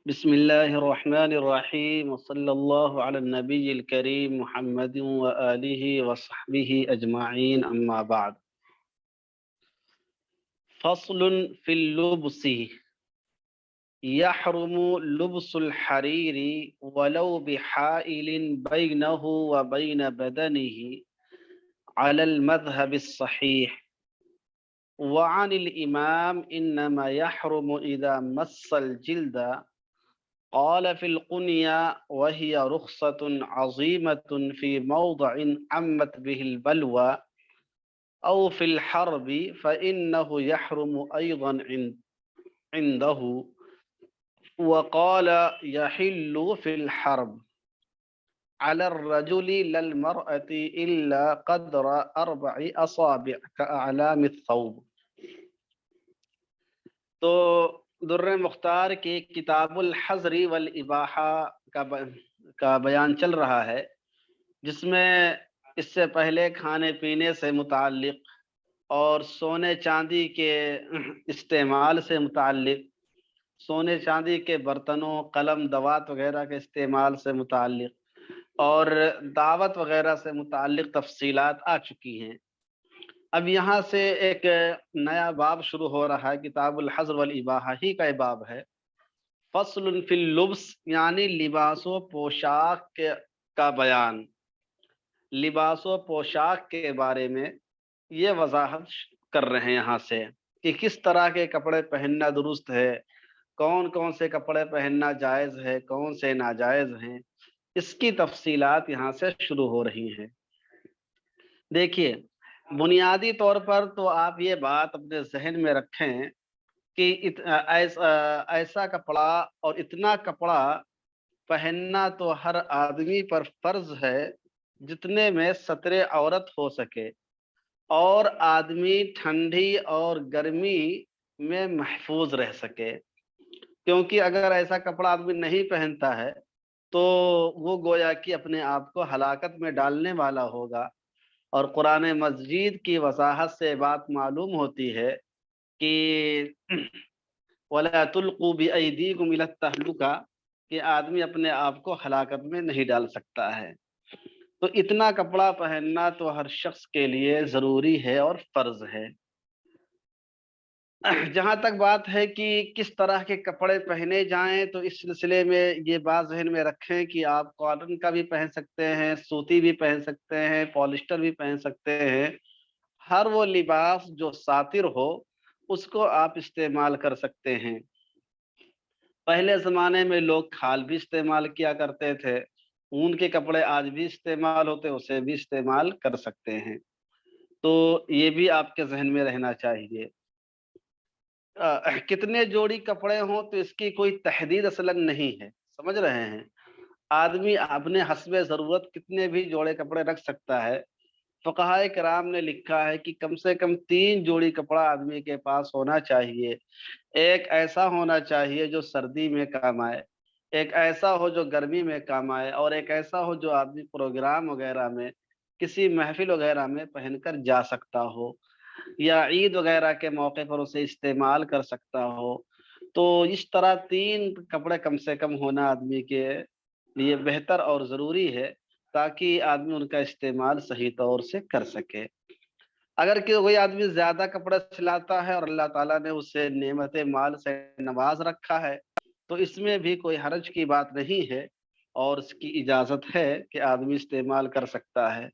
بسم الله الرحمن الرحيم وصلى الله على النبي الكريم محمد وآله وصحبه أجمعين أما بعد. فصل في اللبس. يحرم لبس الحرير ولو بحائل بينه وبين بدنه على المذهب الصحيح. وعن الإمام إنما يحرم إذا مس الجلد. قال في القنية وهي رخصة عظيمة في موضع عمت به البلوى أو في الحرب فإنه يحرم أيضا عنده. وقال يحل في الحرب على الرجل للمرأة إلا قدر 4 أصابع كأعلام الثوب. تو در مختار کی کتاب الحظر والاباحہ کا بیان چل رہا ہے، جس میں اس سے پہلے کھانے پینے سے متعلق اور سونے چاندی کے استعمال سے متعلق، سونے چاندی کے برتنوں، قلم دوات وغیرہ کے استعمال سے متعلق اور دعوت وغیرہ سے متعلق تفصیلات آ چکی ہیں۔ اب یہاں سے ایک نیا باب شروع ہو رہا ہے، کتاب الحظر والاباحہ ہی کا باب ہے۔ فصل فی اللبس یعنی لباس و پوشاک کا بیان، لباس و پوشاک کے بارے میں یہ وضاحت کر رہے ہیں یہاں سے کہ کس طرح کے کپڑے پہننا درست ہے، کون کون سے کپڑے پہننا جائز ہے، کون سے ناجائز ہیں، اس کی تفصیلات یہاں سے شروع ہو رہی ہیں۔ دیکھیے، بنیادی طور پر تو آپ یہ بات اپنے ذہن میں رکھیں کہ ایسا کپڑا اور اتنا کپڑا پہننا تو ہر آدمی پر فرض ہے جتنے میں ستر عورت ہو سکے اور آدمی ٹھنڈی اور گرمی میں محفوظ رہ سکے، کیونکہ اگر ایسا کپڑا آدمی نہیں پہنتا ہے تو وہ گویا کہ اپنے آپ کو ہلاکت میں ڈالنے والا ہوگا۔ اور قرآن مجید کی وضاحت سے بات معلوم ہوتی ہے کہ وَلَا تُلْقُوا بِأَيْدِيكُمْ إِلَى التَّهْلُكَةِ کہ آدمی اپنے آپ کو ہلاکت میں نہیں ڈال سکتا ہے۔ تو اتنا کپڑا پہننا تو ہر شخص کے لیے ضروری ہے اور فرض ہے۔ جہاں تک بات ہے کہ کس طرح کے کپڑے پہنے جائیں، تو اس سلسلے میں یہ بات ذہن میں رکھیں کہ آپ کاٹن کا بھی پہن سکتے ہیں، سوتی بھی پہن سکتے ہیں، پالسٹر بھی پہن سکتے ہیں۔ ہر وہ لباس جو ساتر ہو اس کو آپ استعمال کر سکتے ہیں۔ پہلے زمانے میں لوگ کھال بھی استعمال کیا کرتے تھے، اون کے کپڑے آج بھی استعمال ہوتے، اسے بھی استعمال کر سکتے ہیں۔ تو یہ بھی آپ کے ذہن میں رہنا چاہیے۔ کتنے جوڑی کپڑے ہوں تو اس کی کوئی تحدید اصلاً نہیں ہے، سمجھ رہے ہیں؟ آدمی اپنے حسب ضرورت کتنے بھی جوڑے کپڑے رکھ سکتا ہے۔ فقہائے کرام نے لکھا ہے کہ کم سے کم 3 جوڑی کپڑا آدمی کے پاس ہونا چاہیے۔ ایک ایسا ہونا چاہیے جو سردی میں کام آئے، ایک ایسا ہو جو گرمی میں کام آئے، اور ایک ایسا ہو جو آدمی پروگرام وغیرہ میں، کسی محفل وغیرہ میں پہن کر جا سکتا ہو، یا عید وغیرہ کے موقع پر اسے استعمال کر سکتا ہو۔ تو اس طرح 3 کپڑے کم سے کم ہونا آدمی کے لیے بہتر اور ضروری ہے، تاکہ آدمی ان کا استعمال صحیح طور سے کر سکے۔ اگر کہ کوئی آدمی زیادہ کپڑے سلاتا ہے اور اللہ تعالیٰ نے اسے نعمت مال سے نواز رکھا ہے تو اس میں بھی کوئی حرج کی بات نہیں ہے، اور اس کی اجازت ہے کہ آدمی استعمال کر سکتا ہے۔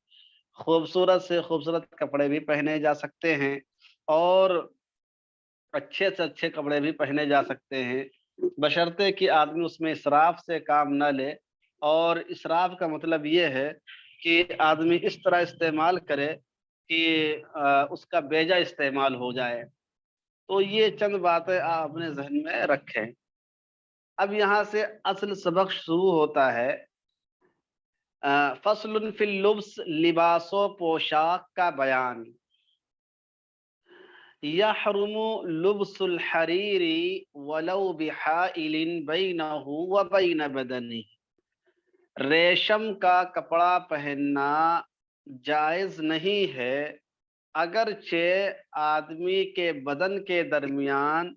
خوبصورت سے خوبصورت کپڑے بھی پہنے جا سکتے ہیں اور اچھے سے اچھے کپڑے بھی پہنے جا سکتے ہیں، بشرطے کہ آدمی اس میں اسراف سے کام نہ لے۔ اور اسراف کا مطلب یہ ہے کہ آدمی اس طرح استعمال کرے کہ اس کا بیجا استعمال ہو جائے۔ تو یہ چند باتیں آپ اپنے ذہن میں رکھیں۔ اب یہاں سے اصل سبق شروع ہوتا ہے۔ فصل فی اللبس لباس و پوشاک کا بیان۔ یحرم لبس الحریر ولو بحائل بینہ وبین بدنہ۔ ریشم کا کپڑا پہننا جائز نہیں ہے اگرچہ آدمی کے بدن کے درمیان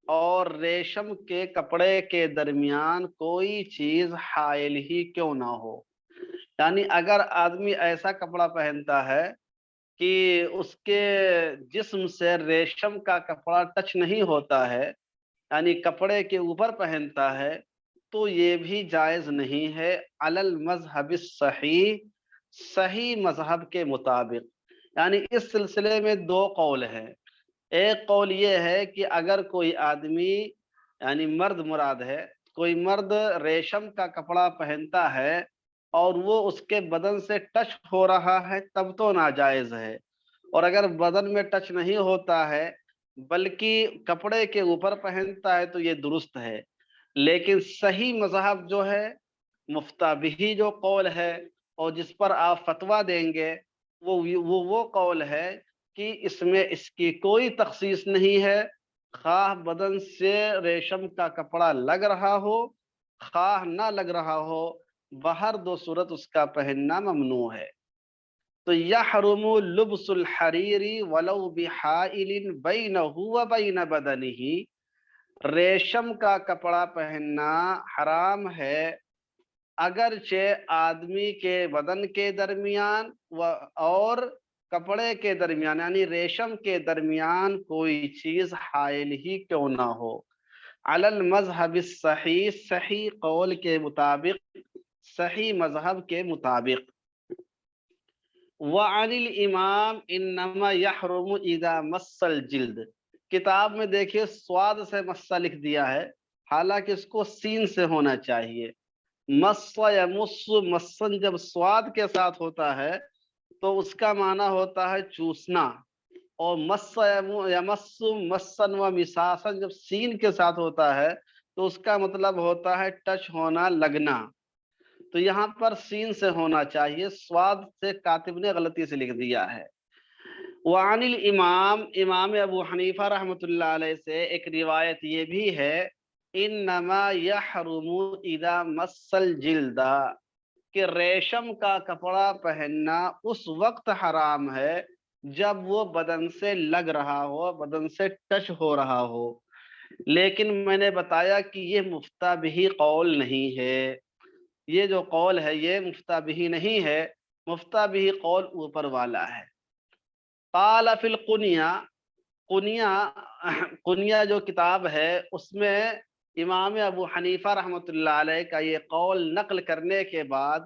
اور ریشم کے کپڑے کے درمیان کوئی چیز حائل ہی کیوں نہ ہو. یعنی اگر آدمی ایسا کپڑا پہنتا ہے کہ اس کے جسم سے ریشم کا کپڑا ٹچ نہیں ہوتا ہے، یعنی کپڑے کے اوپر پہنتا ہے، تو یہ بھی جائز نہیں ہے علی المذہب الصحیح، صحیح مذہب کے مطابق. یعنی اس سلسلے میں دو قول ہیں. ایک قول یہ ہے کہ اگر کوئی آدمی، یعنی مرد مراد ہے، کوئی مرد ریشم کا کپڑا پہنتا ہے اور وہ اس کے بدن سے ٹچ ہو رہا ہے تب تو ناجائز ہے، اور اگر بدن میں ٹچ نہیں ہوتا ہے بلکہ کپڑے کے اوپر پہنتا ہے تو یہ درست ہے. لیکن صحیح مذہب جو ہے، مفتابی جو قول ہے اور جس پر آپ فتویٰ دیں گے، وہ قول ہے کہ اس میں اس کی کوئی تخصیص نہیں ہے. خواہ بدن سے ریشم کا کپڑا لگ رہا ہو، خواہ نہ لگ رہا ہو، بہر دو صورت اس کا پہننا ممنوع ہے. تو یحرم لبس الحریر ولو بحائل بینہ و بین بدنہ، ریشم کا کپڑا پہننا حرام ہے اگرچہ آدمی کے بدن کے درمیان اور کپڑے کے درمیان، یعنی ریشم کے درمیان کوئی چیز حائل ہی کیوں نہ ہو. علی المذہب الصحیح، صحیح قول کے مطابق، صحیح مذہب کے مطابق. وعن الامام انما یحرم اذا مس الجلد، کتاب میں دیکھیے سواد سے مسا لکھ دیا ہے، حالانکہ اس کو سین سے ہونا چاہیے. مس یمس، مسن جب سواد کے ساتھ ہوتا ہے تو اس کا معنی ہوتا ہے چوسنا، اور مس یمس مسن و مساسن جب سین کے ساتھ ہوتا ہے تو اس کا مطلب ہوتا ہے ٹچ ہونا، لگنا. تو یہاں پر سین سے ہونا چاہیے، سواد سے کاتب نے غلطی سے لکھ دیا ہے. وعن الامام، امام ابو حنیفہ رحمۃ اللہ علیہ سے ایک روایت یہ بھی ہے، انما یحرم اذا مس الجلد، کہ ریشم کا کپڑا پہننا اس وقت حرام ہے جب وہ بدن سے لگ رہا ہو، بدن سے ٹچ ہو رہا ہو. لیکن میں نے بتایا کہ یہ مفتابی قول نہیں ہے، یہ جو قول ہے یہ مفتابی نہیں ہے، مفتابی قول اوپر والا ہے. قال فی القنیہ، قنیہ جو کتاب ہے اس میں امام ابو حنیفہ رحمۃ اللہ علیہ کا یہ قول نقل کرنے کے بعد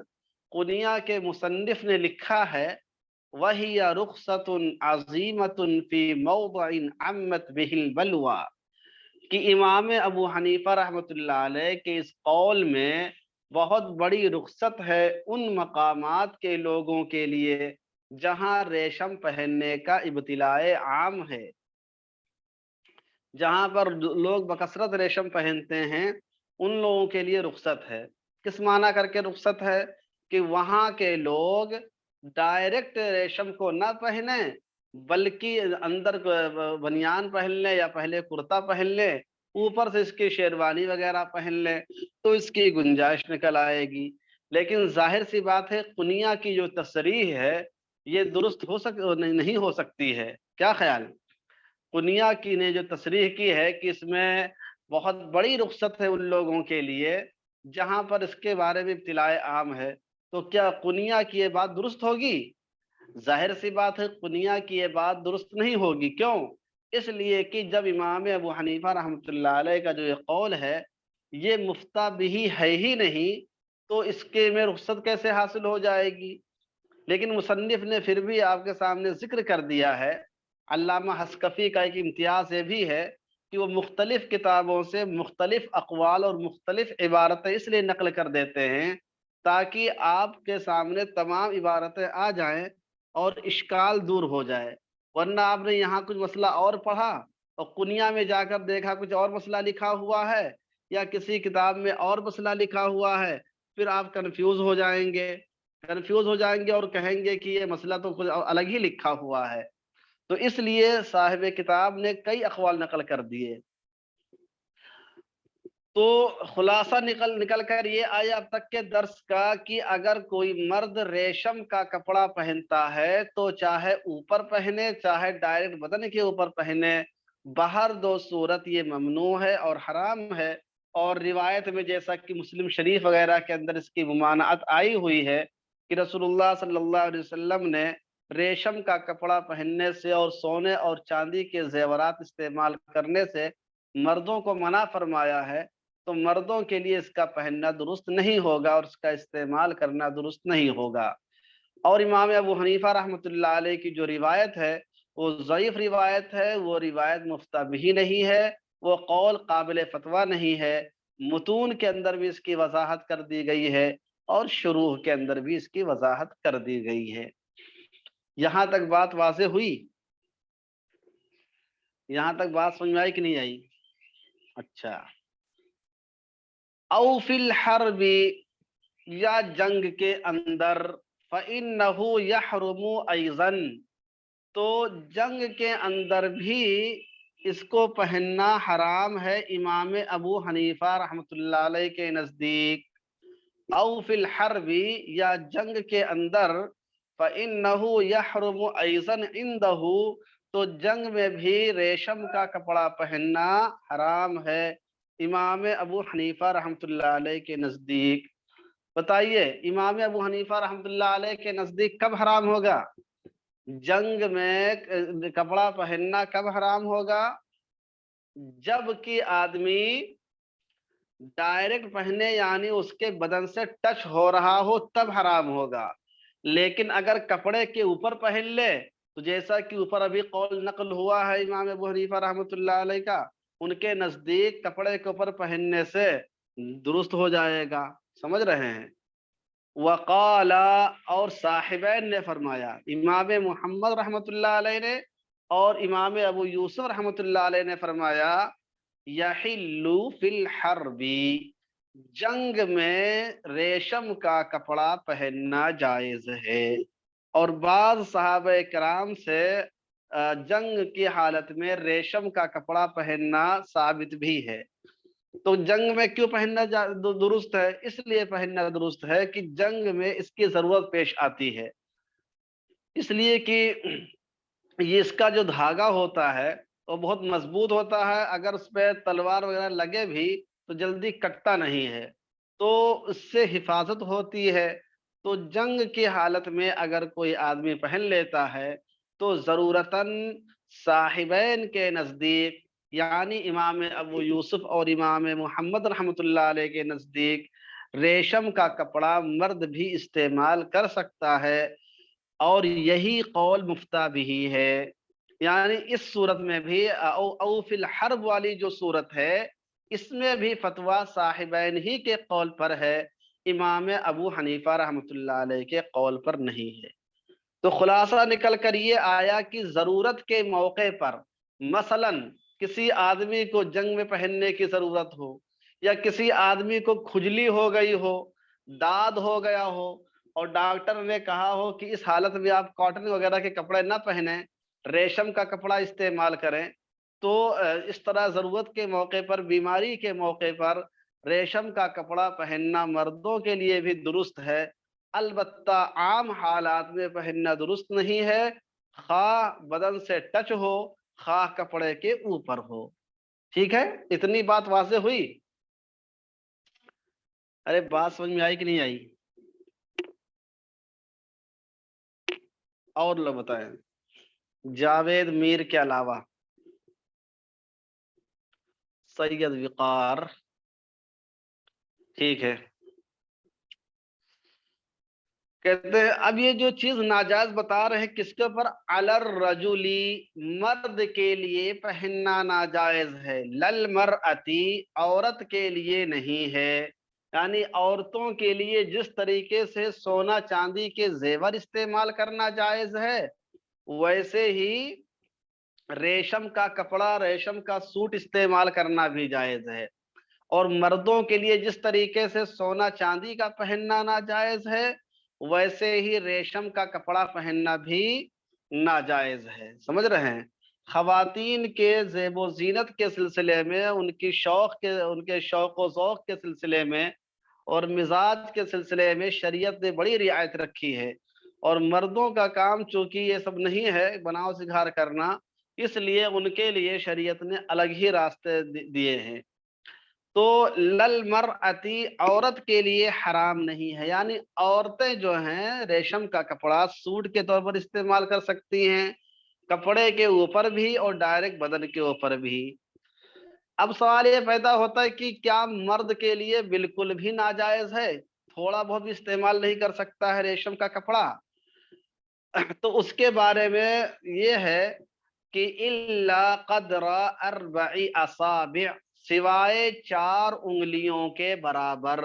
قنیہ کے مصنف نے لکھا ہے، وَهِيَ رُخْصَةٌ عَظِيمَةٌ فِي مَوْضِعٍ عَمَّتْ بِهِ الْبَلْوَى، کہ امام ابو حنیفہ رحمۃ اللہ علیہ کے اس قول میں بہت بڑی رخصت ہے ان مقامات کے لوگوں کے لیے جہاں ریشم پہننے کا ابتلاء عام ہے، جہاں پر لوگ بکثرت ریشم پہنتے ہیں ان لوگوں کے لیے رخصت ہے. کس معنی کر کے رخصت ہے؟ کہ وہاں کے لوگ ڈائریکٹ ریشم کو نہ پہنیں بلکہ اندر بنیان پہن لیں یا پہلے کرتا پہن لیں، اوپر سے اس کی شیروانی وغیرہ پہن لیں تو اس کی گنجائش نکل آئے گی. لیکن ظاہر سی بات ہے قنیہ کی جو تصریح ہے یہ درست نہیں ہو سکتی ہے. کیا خیال؟ قنیہ کی نے جو تصریح کی ہے کہ اس میں بہت بڑی رخصت ہے ان لوگوں کے لیے جہاں پر اس کے بارے میں ابتلاء عام ہے، تو کیا قنیہ کی یہ بات درست ہوگی؟ ظاہر سی بات ہے قنیہ کی یہ بات درست نہیں ہوگی. کیوں؟ اس لیے کہ جب امام ابو حنیفہ رحمۃ اللہ علیہ کا جو یہ قول ہے یہ مفتابی ہے ہی نہیں تو اس کے میں رخصت کیسے حاصل ہو جائے گی؟ لیکن مصنف نے پھر بھی آپ کے سامنے ذکر کر دیا ہے. علامہ حسکفی کا ایک امتیاز یہ بھی ہے کہ وہ مختلف کتابوں سے مختلف اقوال اور مختلف عبارتیں اس لیے نقل کر دیتے ہیں تاکہ آپ کے سامنے تمام عبارتیں آ جائیں اور اشکال دور ہو جائے. ورنہ آپ نے یہاں کچھ مسئلہ اور پڑھا اور قنیہ میں جا کر دیکھا کچھ اور مسئلہ لکھا ہوا ہے یا کسی کتاب میں اور مسئلہ لکھا ہوا ہے، پھر آپ کنفیوز ہو جائیں گے اور کہیں گے کہ یہ مسئلہ تو کچھ الگ ہی لکھا ہوا ہے. تو اس لیے صاحب کتاب نے کئی اقوال نقل کر دیے. تو خلاصہ نکل کر یہ آیا اب تک کے درس کا کہ اگر کوئی مرد ریشم کا کپڑا پہنتا ہے تو چاہے اوپر پہنے چاہے ڈائریکٹ بدن کے اوپر پہنے، باہر دو صورت یہ ممنوع ہے اور حرام ہے، اور روایت میں جیسا کہ مسلم شریف وغیرہ کے اندر اس کی ممانعت آئی ہوئی ہے کہ رسول اللہ صلی اللہ علیہ وسلم نے ریشم کا کپڑا پہننے سے اور سونے اور چاندی کے زیورات استعمال کرنے سے مردوں کو منع فرمایا ہے، تو مردوں کے لیے اس کا پہننا درست نہیں ہوگا اور اس کا استعمال کرنا درست نہیں ہوگا۔ اور امام ابو حنیفہ رحمۃ اللہ علیہ کی جو روایت ہے وہ ضعیف روایت ہے، وہ روایت مفتہ بھی نہیں ہے، وہ قول قابل فتویٰ نہیں ہے۔ متون کے اندر بھی اس کی وضاحت کر دی گئی ہے اور شروح کے اندر بھی اس کی وضاحت کر دی گئی ہے۔ یہاں تک بات واضح ہوئی؟ یہاں تک بات سمجھ میں آئی کہ نہیں آئی؟ اچھا، او فی الحرب، یا جنگ کے اندر، فإنہ یحرم ایضا، تو جنگ کے اندر بھی اس کو پہننا حرام ہے امام ابو حنیفہ رحمۃ اللہ علیہ کے نزدیک۔ او فی الحرب، یا جنگ کے اندر، فإنہ یحرم ایضا عندہ، تو جنگ میں بھی ریشم کا کپڑا پہننا حرام ہے امام ابو حنیفہ رحمۃ اللہ علیہ کے نزدیک۔ بتائیے امام ابو حنیفہ رحمۃ اللہ علیہ کے نزدیک کب حرام ہوگا؟ جنگ میں کپڑا پہننا کب حرام ہوگا؟ جب کہ آدمی ڈائریکٹ پہنے، یعنی اس کے بدن سے ٹچ ہو رہا ہو، تب حرام ہوگا۔ لیکن اگر کپڑے کے اوپر پہن لے، تو جیسا کہ اوپر ابھی قول نقل ہوا ہے امام ابو حنیفہ رحمۃ اللہ علیہ کا، ان کے نزدیک کپڑے کے اوپر پہننے سے درست ہو جائے گا۔ سمجھ رہے ہیں؟ وقال، اور صاحبین نے فرمایا، امام محمد رحمۃ اللہ علیہ نے اور امام ابو یوسف رحمۃ اللہ علیہ نے فرمایا، یحل فی الحرب، جنگ میں ریشم کا کپڑا پہننا جائز ہے۔ اور بعض صحابہ کرام سے جنگ کی حالت میں ریشم کا کپڑا پہننا ثابت بھی ہے۔ تو جنگ میں کیوں پہننا درست ہے؟ اس لیے پہننا درست ہے کہ جنگ میں اس کی ضرورت پیش آتی ہے، اس لیے کہ یہ اس کا جو دھاگا ہوتا ہے وہ بہت مضبوط ہوتا ہے، اگر اس پہ تلوار وغیرہ لگے بھی تو جلدی کٹتا نہیں ہے، تو اس سے حفاظت ہوتی ہے۔ تو جنگ کی حالت میں اگر کوئی آدمی پہن لیتا ہے تو ضرورتاً صاحبین کے نزدیک، یعنی امام ابو یوسف اور امام محمد رحمۃ اللہ علیہ کے نزدیک، ریشم کا کپڑا مرد بھی استعمال کر سکتا ہے، اور یہی قول مفتہ بھی ہے۔ یعنی اس صورت میں بھی او فی الحرب والی جو صورت ہے، اس میں بھی فتویٰ صاحبین ہی کے قول پر ہے، امام ابو حنیفہ رحمۃ اللہ علیہ کے قول پر نہیں ہے۔ تو خلاصہ نکل کر یہ آیا کہ ضرورت کے موقع پر، مثلا کسی آدمی کو جنگ میں پہننے کی ضرورت ہو، یا کسی آدمی کو کھجلی ہو گئی ہو، داد ہو گیا ہو، اور ڈاکٹر نے کہا ہو کہ اس حالت میں آپ کاٹن وغیرہ کے کپڑے نہ پہنیں، ریشم کا کپڑا استعمال کریں، تو اس طرح ضرورت کے موقع پر، بیماری کے موقع پر ریشم کا کپڑا پہننا مردوں کے لیے بھی درست ہے۔ البتہ عام حالات میں پہننا درست نہیں ہے، خواہ بدن سے ٹچ ہو، خواہ کپڑے کے اوپر ہو۔ ٹھیک ہے، اتنی بات واضح ہوئی؟ ارے بات سمجھ میں آئی کہ نہیں آئی؟ اور لوگ بتائیں، جاوید میر کے علاوہ سید وقار، ٹھیک ہے، کہتے ہیں اب یہ جو چیز ناجائز بتا رہے ہیں کس کے اوپر؟ علی الرجلی، مرد کے لیے پہننا ناجائز ہے، للمرأتی، عورت کے لیے نہیں ہے۔ یعنی عورتوں کے لیے جس طریقے سے سونا چاندی کے زیور استعمال کرنا جائز ہے، ویسے ہی ریشم کا کپڑا، ریشم کا سوٹ استعمال کرنا بھی جائز ہے۔ اور مردوں کے لیے جس طریقے سے سونا چاندی کا پہننا ناجائز ہے، ویسے ہی ریشم کا کپڑا پہننا بھی ناجائز ہے۔ سمجھ رہے ہیں؟ خواتین کے زیب و زینت کے سلسلے میں، ان کے شوق و ذوق کے سلسلے میں اور مزاج کے سلسلے میں شریعت نے بڑی رعایت رکھی ہے، اور مردوں کا کام چونکہ یہ سب نہیں ہے، بناؤ سگھار کرنا، اس لیے ان کے لیے شریعت نے الگ ہی راستے دیے ہیں۔ تو للمرأتی عورت کے لیے حرام نہیں ہے، یعنی عورتیں جو ہیں ریشم کا کپڑا سوٹ کے طور پر استعمال کر سکتی ہیں، کپڑے کے اوپر بھی اور ڈائریکٹ بدن کے اوپر بھی۔ اب سوال یہ پیدا ہوتا ہے کہ کیا مرد کے لیے بالکل بھی ناجائز ہے، تھوڑا بہت بھی استعمال نہیں کر سکتا ہے ریشم کا کپڑا؟ تو اس کے بارے میں یہ ہے کہ الا قدر 4 اصابع، سوائے 4 انگلیوں کے برابر،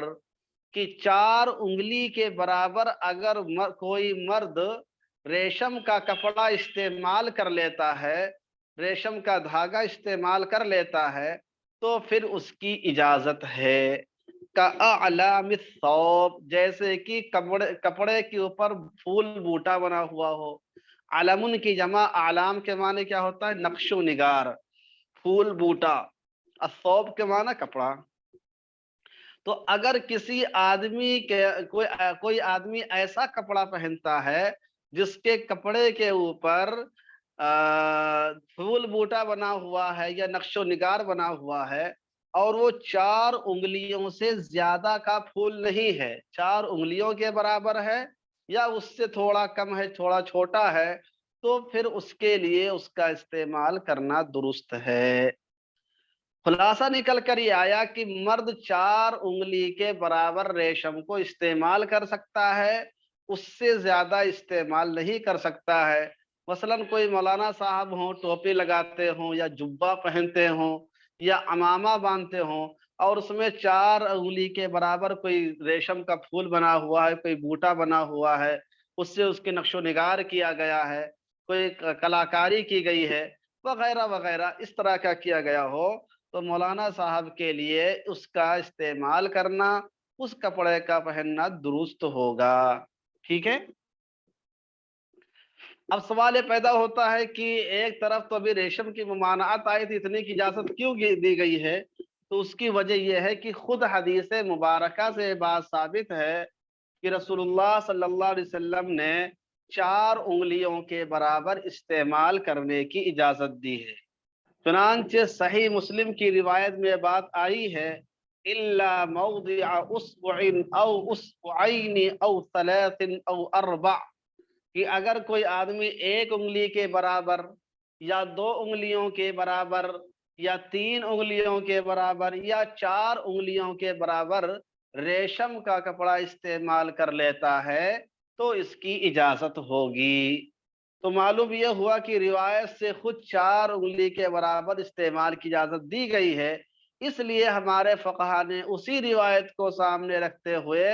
کہ 4 انگلی کے برابر اگر کوئی مرد ریشم کا کپڑا استعمال کر لیتا ہے، ریشم کا دھاگا استعمال کر لیتا ہے، تو پھر اس کی اجازت ہے۔ کاعلام الثوب، جیسے کہ کپڑے کے اوپر پھول بوٹا بنا ہوا ہو۔ علمن کی جمع اعلام کے معنی کیا ہوتا ہے؟ نقش و نگار، پھول بوٹا۔ الثوب کے معنی کپڑا۔ تو اگر کسی آدمی کے کوئی آدمی ایسا کپڑا پہنتا ہے جس کے کپڑے کے اوپر پھول بوٹا بنا ہوا ہے یا نقش و نگار بنا ہوا ہے، اور وہ 4 انگلیوں سے زیادہ کا پھول نہیں ہے، 4 انگلیوں کے برابر ہے یا اس سے تھوڑا کم ہے، تھوڑا چھوٹا ہے، تو پھر اس کے لیے اس کا استعمال کرنا درست ہے۔ خلاصہ نکل کر یہ آیا کہ مرد 4 انگلی کے برابر ریشم کو استعمال کر سکتا ہے، اس سے زیادہ استعمال نہیں کر سکتا ہے۔ مثلاً کوئی مولانا صاحب ہوں، ٹوپی لگاتے ہوں یا جبہ پہنتے ہوں یا عمامہ باندھتے ہوں، اور اس میں 4 انگلی کے برابر کوئی ریشم کا پھول بنا ہوا ہے، کوئی بوٹا بنا ہوا ہے، اس سے اس کے نقش و نگار کیا گیا ہے، کوئی کلاکاری کی گئی ہے، وغیرہ وغیرہ، اس طرح کا کیا گیا ہو، تو مولانا صاحب کے لیے اس کا استعمال کرنا، اس کپڑے کا پہننا درست ہوگا۔ ٹھیک ہے؟ اب سوال یہ پیدا ہوتا ہے کہ ایک طرف تو ابھی ریشم کی ممانعت آئی تھی، اتنے کی اجازت کیوں دی گئی ہے؟ تو اس کی وجہ یہ ہے کہ خود حدیث مبارکہ سے بات ثابت ہے کہ رسول اللہ صلی اللہ علیہ وسلم نے 4 انگلیوں کے برابر استعمال کرنے کی اجازت دی ہے۔ چنانچہ صحیح مسلم کی روایت میں بات آئی ہے الا موضع اصبع او اصبعین او 3 او 4، کہ اگر کوئی آدمی 1 انگلی کے برابر یا 2 انگلیوں کے برابر یا 3 انگلیوں کے برابر یا 4 انگلیوں کے برابر ریشم کا کپڑا استعمال کر لیتا ہے تو اس کی اجازت ہوگی۔ تو معلوم یہ ہوا کہ روایت سے خود 4 انگلی کے برابر استعمال کی اجازت دی گئی ہے، اس لیے ہمارے فقہا نے اسی روایت کو سامنے رکھتے ہوئے،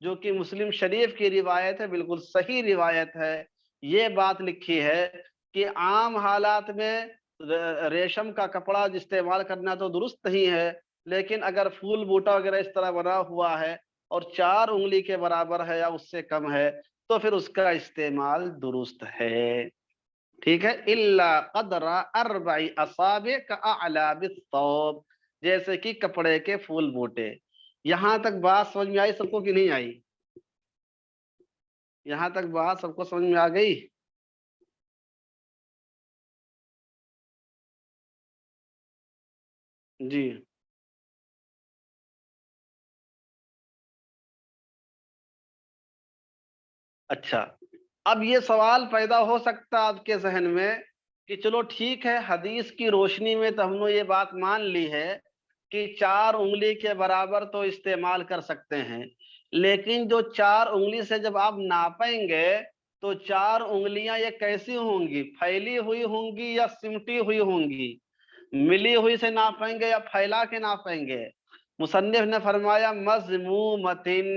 جو کہ مسلم شریف کی روایت ہے، بالکل صحیح روایت ہے، یہ بات لکھی ہے کہ عام حالات میں ریشم کا کپڑا استعمال کرنا تو درست نہیں ہے، لیکن اگر پھول بوٹا وغیرہ اس طرح بنا ہوا ہے اور 4 انگلی کے برابر ہے یا اس سے کم ہے تو پھر اس کا استعمال درست ہے۔ ٹھیک ہے؟ الا قدر 4 کاعلام الثوب، جیسے کہ کپڑے کے پھول بوٹے۔ یہاں تک بات سمجھ میں آئی سب کو کہ نہیں آئی؟ یہاں تک بات سب کو سمجھ میں آ گئی؟ جی اچھا، اب یہ سوال پیدا ہو سکتا ہے آپ کے ذہن میں کہ چلو ٹھیک ہے، حدیث کی روشنی میں تو ہم نے یہ بات مان لی ہے کہ 4 انگلی کے برابر تو استعمال کر سکتے ہیں، لیکن جو 4 انگلی سے جب آپ ناپیں گے تو 4 انگلیاں یہ کیسی ہوں گی؟ پھیلی ہوئی ہوں گی یا سمٹی ہوئی ہوں گی؟ ملی ہوئی سے ناپیں گے یا پھیلا کے ناپیں گے؟ مصنف نے فرمایا مضمومتن،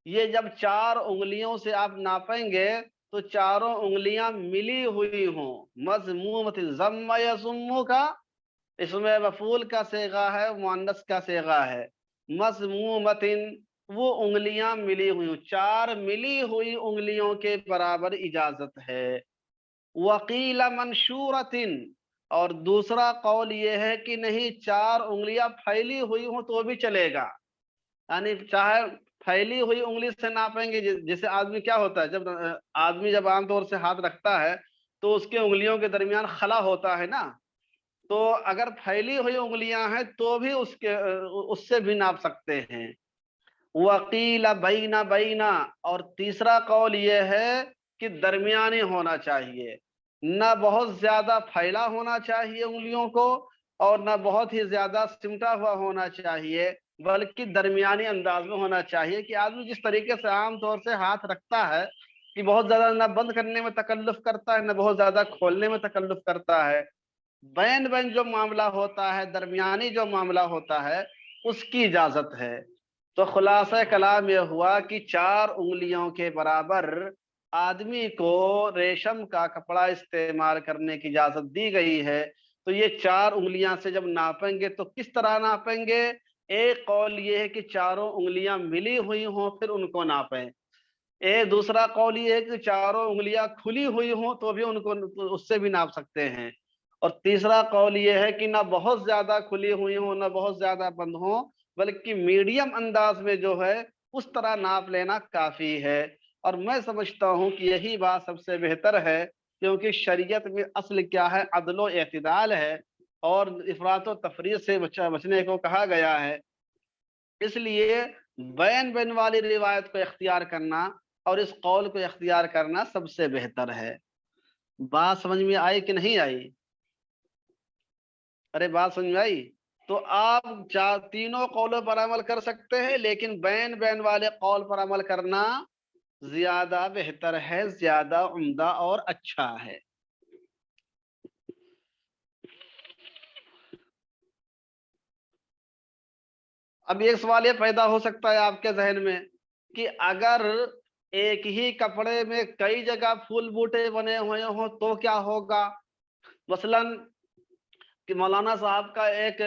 یہ جب 4 انگلیوں سے آپ ناپیں گے تو 4 انگلیاں ملی ہوئی ہوں۔ مضمومت ضم یضم کا اس میں مفعول کا صیغہ ہے، مؤنث کا صیغہ ہے۔ مضمومت، وہ انگلیاں ملی ہوئی ہوں، 4 ملی ہوئی انگلیوں کے برابر اجازت ہے۔ وقیل منشورت، اور دوسرا قول یہ ہے کہ نہیں، 4 انگلیاں پھیلی ہوئی ہوں تو بھی چلے گا، یعنی چاہے پھیلی ہوئی انگلی سے ناپیں گے، جیسے آدمی کیا ہوتا ہے، جب آدمی جب عام طور سے ہاتھ رکھتا ہے تو اس کے انگلیوں کے درمیان خلا ہوتا ہے نا، تو اگر پھیلی ہوئی انگلیاں ہیں تو بھی اس سے بھی ناپ سکتے ہیں۔ وقیل بینا بینا، اور تیسرا قول یہ ہے کہ درمیانی ہونا چاہیے، نہ بہت زیادہ پھیلا ہونا چاہیے انگلیوں کو، اور نہ بہت ہی زیادہ سمٹا ہوا ہونا چاہیے، بلکہ درمیانی انداز میں ہونا چاہیے کہ آدمی جس طریقے سے عام طور سے ہاتھ رکھتا ہے کہ بہت زیادہ نہ بند کرنے میں تکلف کرتا ہے، نہ بہت زیادہ کھولنے میں تکلف کرتا ہے، بین بین جو معاملہ ہوتا ہے، درمیانی جو معاملہ ہوتا ہے، اس کی اجازت ہے۔ تو خلاصہ کلام یہ ہوا کہ 4 انگلیوں کے برابر آدمی کو ریشم کا کپڑا استعمال کرنے کی اجازت دی گئی ہے۔ تو یہ 4 انگلیاں سے جب ناپیں گے تو کس طرح ناپیں گے؟ ایک قول یہ ہے کہ چاروں انگلیاں ملی ہوئی ہوں پھر ان کو ناپیں، ایک دوسرا قول یہ ہے کہ چاروں انگلیاں کھلی ہوئی ہوں تو بھی ان کو اس سے بھی ناپ سکتے ہیں، اور تیسرا قول یہ ہے کہ نہ بہت زیادہ کھلی ہوئی ہوں نہ بہت زیادہ بند ہوں، بلکہ میڈیم انداز میں جو ہے اس طرح ناپ لینا کافی ہے۔ اور میں سمجھتا ہوں کہ یہی بات سب سے بہتر ہے، کیونکہ شریعت میں اصل کیا ہے؟ عدل و اعتدال ہے، اور افراط و تفریط سے بچنے کو کہا گیا ہے۔ اس لیے بین بین والی روایت کو اختیار کرنا اور اس قول کو اختیار کرنا سب سے بہتر ہے۔ بات سمجھ میں آئی کہ نہیں آئی؟ ارے بات سمجھ میں آئی؟ تو آپ تینوں قولوں پر عمل کر سکتے ہیں، لیکن بین بین والے قول پر عمل کرنا زیادہ بہتر ہے، زیادہ عمدہ اور اچھا ہے۔ اب ایک سوال یہ پیدا ہو سکتا ہے آپ کے ذہن میں کہ اگر ایک ہی کپڑے میں کئی جگہ پھول بوٹے بنے ہوئے ہوں تو کیا ہوگا؟ مثلاً کہ مولانا صاحب کا ایک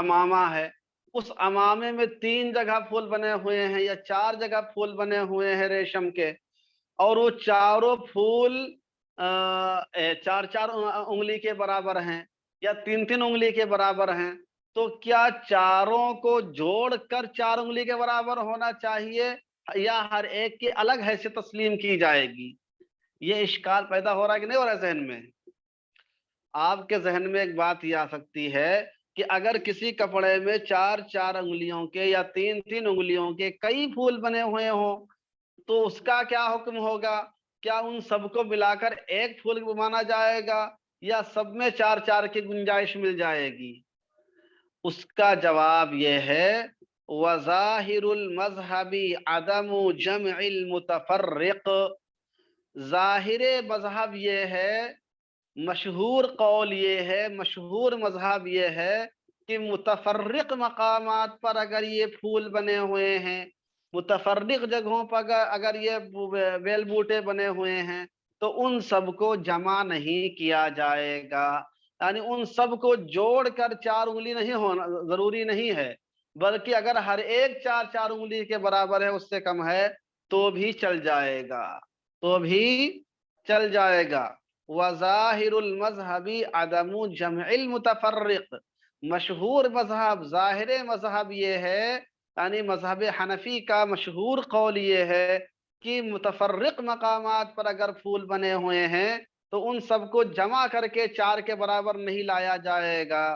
عمامہ ہے، اس عمامے میں 3 جگہ پھول بنے ہوئے ہیں یا 4 جگہ پھول بنے ہوئے ہیں ریشم کے، اور وہ چاروں پھول 4 انگلی کے برابر ہیں یا 3 انگلی کے برابر ہیں، تو کیا چاروں کو جوڑ کر 4 انگلی کے برابر ہونا چاہیے یا ہر ایک کی الگ حیثیت تسلیم کی جائے گی؟ یہ اشکال پیدا ہو رہا ہے کہ نہیں ہو رہا ہے ذہن میں؟ آپ کے ذہن میں ایک بات یہ آ سکتی ہے کہ اگر کسی کپڑے میں 4 انگلیوں کے یا 3 انگلیوں کے کئی پھول بنے ہوئے ہوں تو اس کا کیا حکم ہوگا؟ کیا ان سب کو ملا کر ایک پھول مانا جائے گا یا سب میں 4 کی گنجائش مل جائے گی؟ اس کا جواب یہ ہے وَظَاهِرُ الْمَذْهَبِ عَدَمُ جَمْعِ الْمُتَفَرِّقِ، ظاہر مذہب یہ ہے، مشہور قول یہ ہے، مشہور مذہب یہ ہے کہ متفرق مقامات پر اگر یہ پھول بنے ہوئے ہیں، متفرق جگہوں پر اگر یہ بیل بوٹے بنے ہوئے ہیں تو ان سب کو جمع نہیں کیا جائے گا، یعنی ان سب کو جوڑ کر 4 انگلی نہیں ہونا ضروری نہیں ہے، بلکہ اگر ہر ایک 4 انگلی کے برابر ہے، اس سے کم ہے تو بھی چل جائے گا، تو بھی چل جائے گا۔ وَظَاهِرُ الْمَذْهَبِ عَدَمُ جَمْعِ الْمُتَفَرِّقِ، مشہور مذہب، ظاہر مذہب یہ ہے، یعنی مذہب حنفی کا مشہور قول یہ ہے کہ متفرق مقامات پر اگر پھول بنے ہوئے ہیں تو ان سب کو جمع کر کے 4 کے برابر نہیں لایا جائے گا۔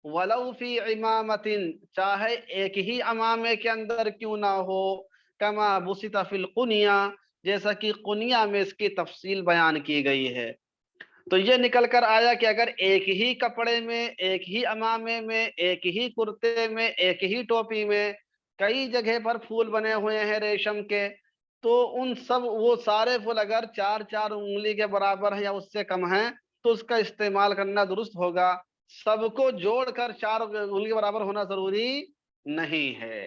وَلَوْ فِي عِمَامَةٍ، چاہے ایک ہی عمامے کے اندر کیوں نہ ہو، كَمَا بُسِطَ فِي الْقُنْيَةِ، جیسا کہ قنیہ میں اس کی تفصیل بیان کی گئی ہے۔ تو یہ نکل کر آیا کہ اگر ایک ہی کپڑے میں، ایک ہی عمامے میں، ایک ہی کرتے میں، ایک ہی ٹوپی میں کئی جگہ پر پھول بنے ہوئے ہیں ریشم کے، تو ان سب وہ سارے پھول اگر 4 انگلی کے برابر ہیں یا اس سے کم ہیں تو اس کا استعمال کرنا درست ہوگا، سب کو جوڑ کر 4 انگلی کے برابر ہونا ضروری نہیں ہے۔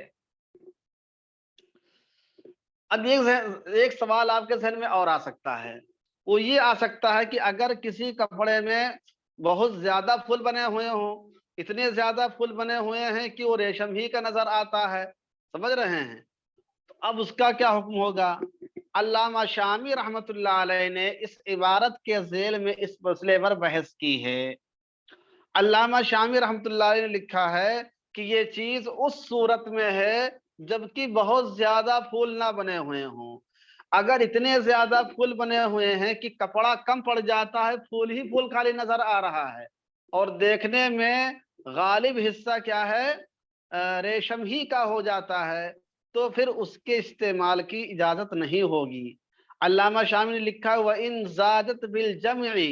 اب ایک سوال آپ کے ذہن میں اور آ سکتا ہے، وہ یہ آ سکتا ہے کہ اگر کسی کپڑے میں بہت زیادہ پھول بنے ہوئے ہوں، اتنے زیادہ پھول بنے ہوئے ہیں کہ وہ ریشم ہی کا نظر آتا ہے، سمجھ رہے ہیں؟ تو اب اس کا کیا حکم ہوگا؟ علامہ شامی رحمۃ اللہ علیہ نے اس عبارت کے ذیل میں اس مسئلے پر بحث کی ہے۔ علامہ شامی رحمۃ اللہ علیہ نے لکھا ہے کہ یہ چیز اس صورت میں ہے جبکہ بہت زیادہ پھول نہ بنے ہوئے ہوں، اگر اتنے زیادہ پھول بنے ہوئے ہیں کہ کپڑا کم پڑ جاتا ہے، پھول ہی پھول خالی نظر آ رہا ہے، اور دیکھنے میں غالب حصہ کیا ہے، ریشم ہی کا ہو جاتا ہے، تو پھر اس کے استعمال کی اجازت نہیں ہوگی۔ علامہ شامی نے لکھا وَإِن زَادَتْ بِالْجَمْعِ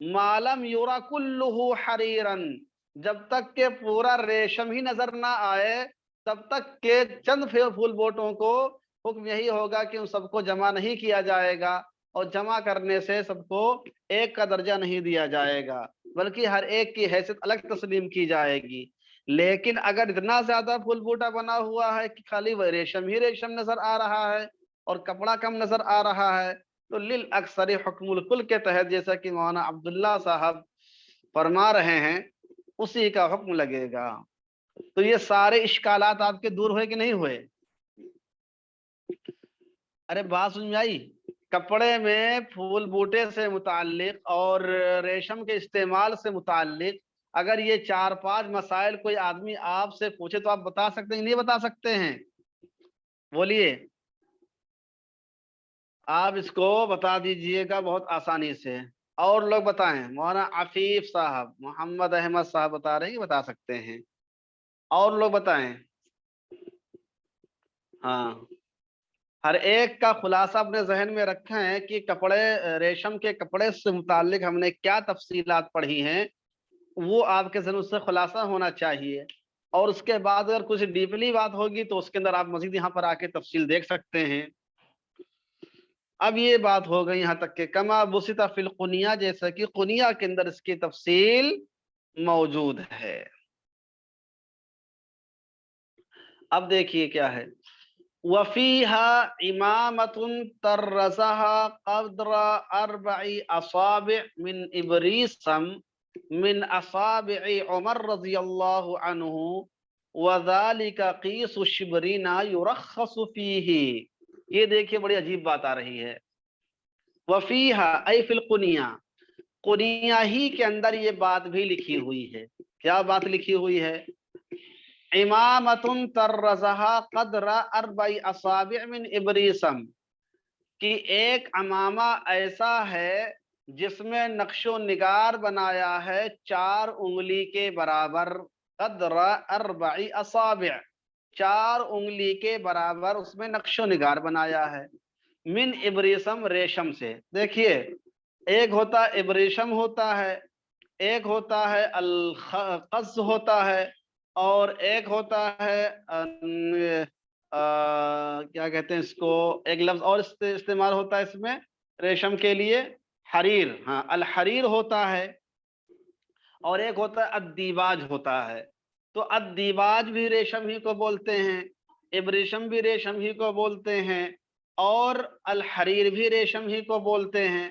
مَا لَمْ يُرَ كُلُّهُ حَرِيرًا، جب تک کہ پورا ریشم ہی نظر نہ آئے تب تک کہ چند پھول بوٹوں کو حکم یہی ہوگا کہ ان سب کو جمع نہیں کیا جائے گا، اور جمع کرنے سے سب کو ایک کا درجہ نہیں دیا جائے گا، بلکہ ہر ایک کی حیثیت الگ تسلیم کی جائے گی۔ لیکن اگر اتنا زیادہ پھول بوٹا بنا ہوا ہے کہ خالی وہ ریشم ہی ریشم نظر آ رہا ہے اور کپڑا کم نظر آ رہا ہے، تو للاکثر حکم الکل کے تحت، جیسا کہ مولانا عبداللہ صاحب فرما رہے ہیں، اسی کا حکم لگے گا۔ تو یہ سارے اشکالات آپ کے دور ہوئے کہ نہیں ہوئے؟ ارے بات سمجھ میں آئی؟ کپڑے میں پھول بوٹے سے متعلق اور ریشم کے استعمال سے متعلق اگر یہ 4-5 مسائل کوئی آدمی آپ سے پوچھے تو آپ بتا سکتے ہیں نہیں بتا سکتے ہیں؟ بولیے، آپ اس کو بتا دیجئے گا بہت آسانی سے۔ اور لوگ بتائیں، مولانا عفیف صاحب، محمد احمد صاحب بتا رہے ہیں کہ بتا سکتے ہیں، اور لوگ بتائیں۔ ہاں، ہر ایک کا خلاصہ اپنے ذہن میں رکھیں کہ کپڑے، ریشم کے کپڑے سے متعلق ہم نے کیا تفصیلات پڑھی ہیں، وہ آپ کے ذہن سے خلاصہ ہونا چاہیے، اور اس کے بعد اگر کچھ ڈیپلی بات ہوگی تو اس کے اندر آپ مزید یہاں پر آ کے تفصیل دیکھ سکتے ہیں۔ اب یہ بات ہو گئی یہاں تک کہ کما بسط فی القنیہ، جیسا کہ قنیہ کے اندر اس کی تفصیل موجود ہے۔ اب دیکھیے کیا ہے، وَفِيهَا إِمَامَةٌ تَرَّزَهَا قَدْرَ 4 أَصَابِعٍ مِنْ إِبْرِيسَمْ مِنْ أَصَابِعِ عُمَرَّ رضی اللہ عنہ وَذَلِكَ قِيسُ الشِّبْرِينَ يُرَخَّصُ فِيهِ۔ یہ دیکھیے بڑی عجیب بات آ رہی ہے، وَفِيهَا أي فِي القُنِيَّةِ، قنیہ ہی کے اندر یہ بات بھی لکھی ہوئی ہے۔ کیا بات لکھی ہوئی ہے؟ امامتن ترزہا قدر 4 اصابع من ابریسم، کہ ایک امامہ ایسا ہے جس میں نقش و نگار بنایا ہے 4 انگلی کے برابر، قدر 4 اصابع، 4 انگلی کے برابر اس میں نقش و نگار بنایا ہے، من ابریسم، ریشم سے۔ دیکھیے، ایک ہوتا ابریشم ہوتا ہے، ایک ہوتا ہے القز ہوتا ہے، اور ایک ہوتا ہے کیا کہتے ہیں اس کو، ایک لفظ اور استعمال ہوتا ہے اس میں ریشم کے لیے، حریر، ہاں الحریر ہوتا ہے، اور ایک ہوتا ہے الدیباج ہوتا ہے۔ تو الدیباج بھی ریشم ہی کو بولتے ہیں، ابریشم بھی ریشم ہی کو بولتے ہیں، اور الحریر بھی ریشم ہی کو بولتے ہیں۔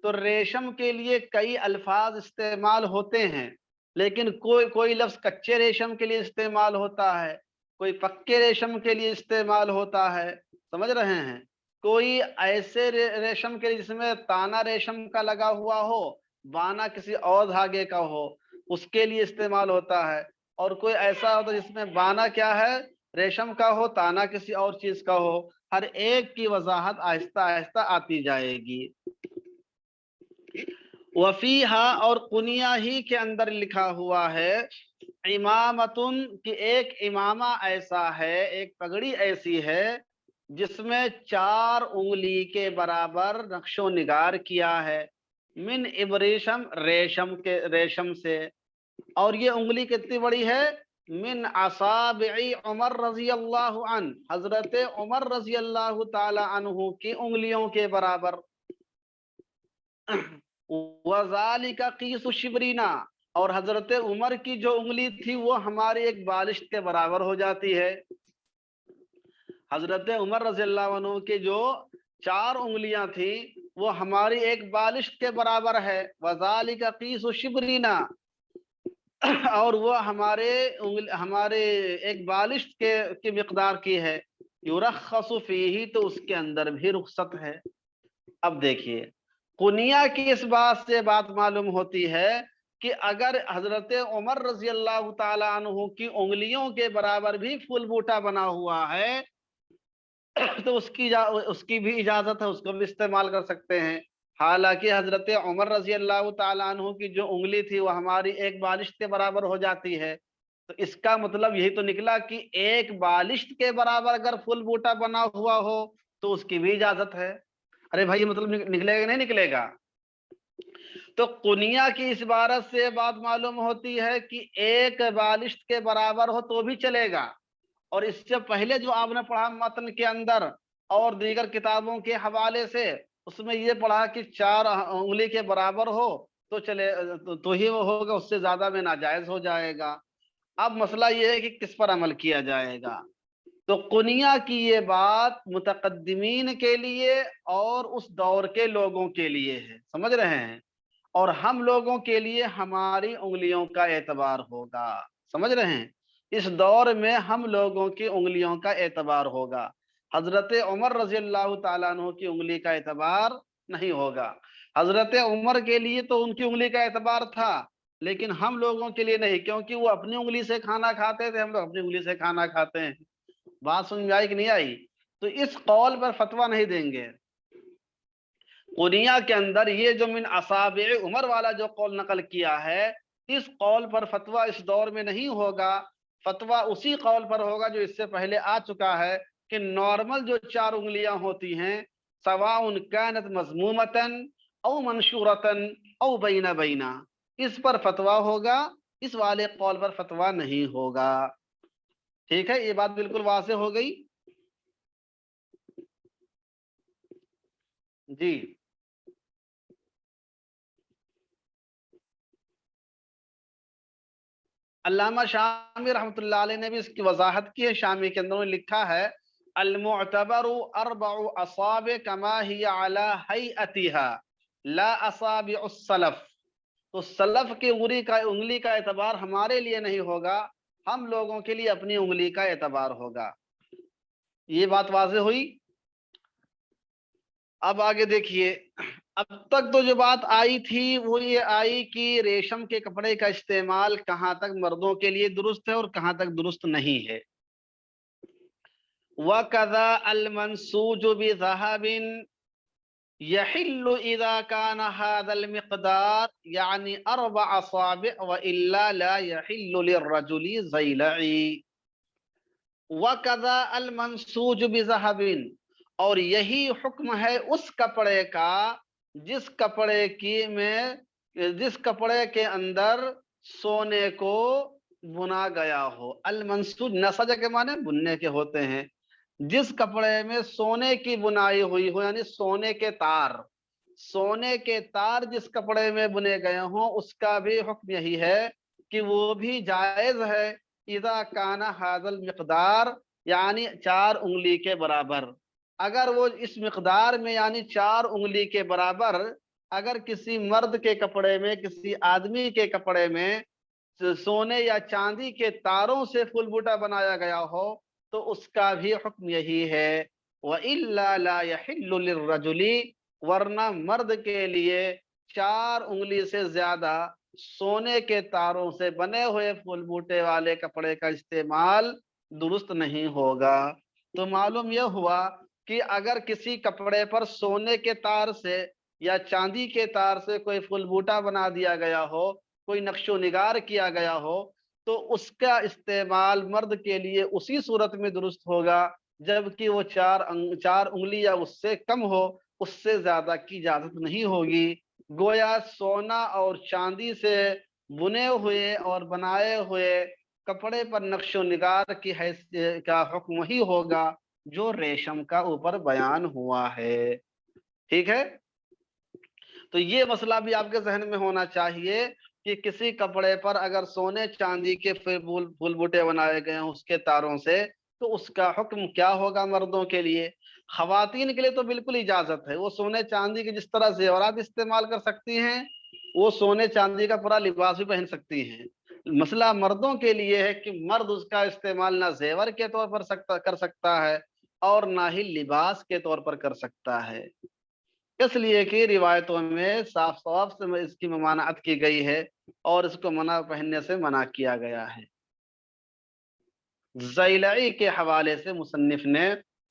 تو ریشم کے لیے کئی الفاظ استعمال ہوتے ہیں، لیکن کوئی لفظ کچے ریشم کے لیے استعمال ہوتا ہے، کوئی پکے ریشم کے لیے استعمال ہوتا ہے، سمجھ رہے ہیں؟ کوئی ایسے ریشم کے لیے جس میں تانا ریشم کا لگا ہوا ہو، بانا کسی اور دھاگے کا ہو، اس کے لیے استعمال ہوتا ہے، اور کوئی ایسا ہوتا ہے جس میں بانا کیا ہے، ریشم کا ہو، تانا کسی اور چیز کا ہو۔ ہر ایک کی وضاحت آہستہ آہستہ آتی جائے گی۔ وفیہا، اور قنیہ ہی کے اندر لکھا ہوا ہے، امامتن، کہ ایک امامہ ایسا ہے، ایک پگڑی ایسی ہے جس میں 4 انگلی کے برابر نقش و نگار کیا ہے، من ابریشم، ریشم سے، اور یہ انگلی کتنی بڑی ہے، من اصابع عمر رضی اللہ عنہ، حضرت عمر رضی اللہ تعالی عنہ کی انگلیوں کے برابر، وَذَلِكَ قِيسُ الشِّبْرِينَ، اور حضرت عمر کی جو انگلی تھی وہ ہماری ایک بالشت کے برابر ہو جاتی ہے۔ حضرت عمر رضی اللہ عنہ کی جو 4 انگلیاں تھیں وہ ہماری ایک بالشت کے برابر ہے، وَذَلِكَ قِيسُ الشِّبْرِينَ، اور وہ ہمارے ایک بالشت کی مقدار کی ہے، یرخص فیہ، تو اس کے اندر بھی رخصت ہے۔ اب دیکھیے، قنیہ کی اس بات سے بات معلوم ہوتی ہے کہ اگر حضرت عمر رضی اللہ تعالی عنہ کی انگلیوں کے برابر بھی پھول بوٹا بنا ہوا ہے تو اس کی بھی اجازت ہے، اس کو بھی استعمال کر سکتے ہیں۔ حالانکہ حضرت عمر رضی اللہ تعالیٰ عنہ کی جو انگلی تھی وہ ہماری ایک بالشت کے برابر ہو جاتی ہے، تو اس کا مطلب یہی تو نکلا کہ ایک بالشت کے برابر اگر پھول بوٹا بنا ہوا ہو تو اس کی بھی اجازت ہے۔ ارے بھائی، یہ مطلب نکلے گا نہیں نکلے گا؟ تو قنیہ کی اس عبارت سے بات معلوم ہوتی ہے کہ ایک بالشت کے برابر ہو تو بھی چلے گا، اور اس سے پہلے جو آپ نے پڑھا متن کے اندر اور دیگر کتابوں کے حوالے سے، اس میں یہ پڑھا کہ 4 انگلی کے برابر ہو تو چلے تو ہی وہ ہوگا، اس سے زیادہ میں ناجائز ہو جائے گا۔ اب مسئلہ یہ ہے کہ کس پر عمل کیا جائے گا۔ تو قنیہ کی یہ بات متقدمین کے لیے اور اس دور کے لوگوں کے لیے ہے، سمجھ رہے ہیں؟ اور ہم لوگوں کے لیے ہماری انگلیوں کا اعتبار ہوگا، سمجھ رہے ہیں؟ اس دور میں ہم لوگوں کی انگلیوں کا اعتبار ہوگا، حضرت عمر رضی اللہ تعالیٰ عنہ کی انگلی کا اعتبار نہیں ہوگا۔ حضرت عمر کے لیے تو ان کی انگلی کا اعتبار تھا، لیکن ہم لوگوں کے لیے نہیں، کیونکہ وہ اپنی انگلی سے کھانا کھاتے تھے، ہم لوگ اپنی انگلی سے کھانا کھاتے ہیں۔ بات سمجھ میں آئی کہ نہیں آئی؟ تو اس قول پر فتویٰ نہیں دیں گے۔ قنیہ کے اندر یہ جو من اصابع عمر والا جو قول نقل کیا ہے، اس قول پر فتویٰ اس دور میں نہیں ہوگا، فتویٰ اسی قول پر ہوگا جو اس سے پہلے آ چکا ہے کہ نارمل جو 4 انگلیاں ہوتی ہیں، سواء کانت مضمومتن او منشورتن او بین بینا، اس پر فتویٰ ہوگا، اس والے قول پر فتویٰ نہیں ہوگا۔ ٹھیک ہے، یہ بات بالکل واضح ہو گئی؟ جی علامہ شامی رحمۃ اللہ علیہ نے بھی اس کی وضاحت کی ہے، شامی کے اندر انہوں نے لکھا ہے المعتبر 4 اصابع کما ہی علی ہیئتها لا اصابع السلف۔ تو سلف کی انگلی کا اعتبار ہمارے لیے نہیں ہوگا، ہم لوگوں کے لیے اپنی انگلی کا اعتبار ہوگا۔ یہ بات واضح ہوئی؟ اب آگے دیکھیے، اب تک تو جو بات آئی تھی وہ یہ آئی کہ ریشم کے کپڑے کا استعمال کہاں تک مردوں کے لیے درست ہے اور کہاں تک درست نہیں ہے۔ وَكَذَا الْمَنْسُوجُ بِذَهَبٍ يَحِلُّ إِذَا كَانَ هَذَا الْمِقْدَارِ يعني 4 أصابع وَإِلَّا لَا يَحِلُّ لِلرَّجُلِ زَيْلَعِ۔ وَكَذَا الْمَنْسُوجُ بِذَهَبٍ، اور یہی حکم ہے اس کپڑے کا جس کپڑے کے اندر سونے کو بنا گیا ہو۔ المنسوج نسج کے معنی بننے کے ہوتے ہیں، جس کپڑے میں سونے کی بنائی ہوئی ہو، یعنی سونے کے تار جس کپڑے میں بنے گئے ہوں، اس کا بھی حکم یہی ہے کہ وہ بھی جائز ہے اذا کان ھذا المقدار، یعنی 4 انگلی کے برابر۔ اگر وہ اس مقدار میں یعنی 4 انگلی کے برابر اگر کسی مرد کے کپڑے میں، کسی آدمی کے کپڑے میں سونے یا چاندی کے تاروں سے پھول بوٹا بنایا گیا ہو تو اس کا بھی حکم یہی ہے۔ وَإِلَّا لَا يَحِلُّ لِلرَّجُلِ، ورنہ مرد کے لیے 4 انگلی سے زیادہ سونے کے تاروں سے بنے ہوئے پھول بوٹے والے کپڑے کا استعمال درست نہیں ہوگا۔ تو معلوم یہ ہوا کہ اگر کسی کپڑے پر سونے کے تار سے یا چاندی کے تار سے کوئی پھول بوٹا بنا دیا گیا ہو، کوئی نقش و نگار کیا گیا ہو، تو اس کا استعمال مرد کے لیے اسی صورت میں درست ہوگا جبکہ وہ 4 انگلی یا اس سے کم ہو، اس سے زیادہ کی اجازت نہیں ہوگی۔ گویا سونا اور چاندی سے بنے ہوئے اور بنائے ہوئے کپڑے پر نقش و نگار کی حیثیت کا حکم وہی ہوگا جو ریشم کا اوپر بیان ہوا ہے۔ ٹھیک ہے، تو یہ مسئلہ بھی آپ کے ذہن میں ہونا چاہیے کہ کسی کپڑے پر اگر سونے چاندی کے پھول بوٹے بنائے گئے ہیں اس کے تاروں سے، تو اس کا حکم کیا ہوگا مردوں کے لیے؟ خواتین کے لیے تو بالکل اجازت ہے، وہ سونے چاندی کے جس طرح زیورات استعمال کر سکتی ہیں، وہ سونے چاندی کا پورا لباس بھی پہن سکتی ہیں۔ مسئلہ مردوں کے لیے ہے کہ مرد اس کا استعمال نہ زیور کے طور پر کر سکتا ہے اور نہ ہی لباس کے طور پر کر سکتا ہے، اس لیے کہ روایتوں میں صاف صاف سے اس کی ممانعت کی گئی ہے اور اس کو پہننے سے منع کیا گیا ہے۔ زیلعی کے حوالے سے مصنف نے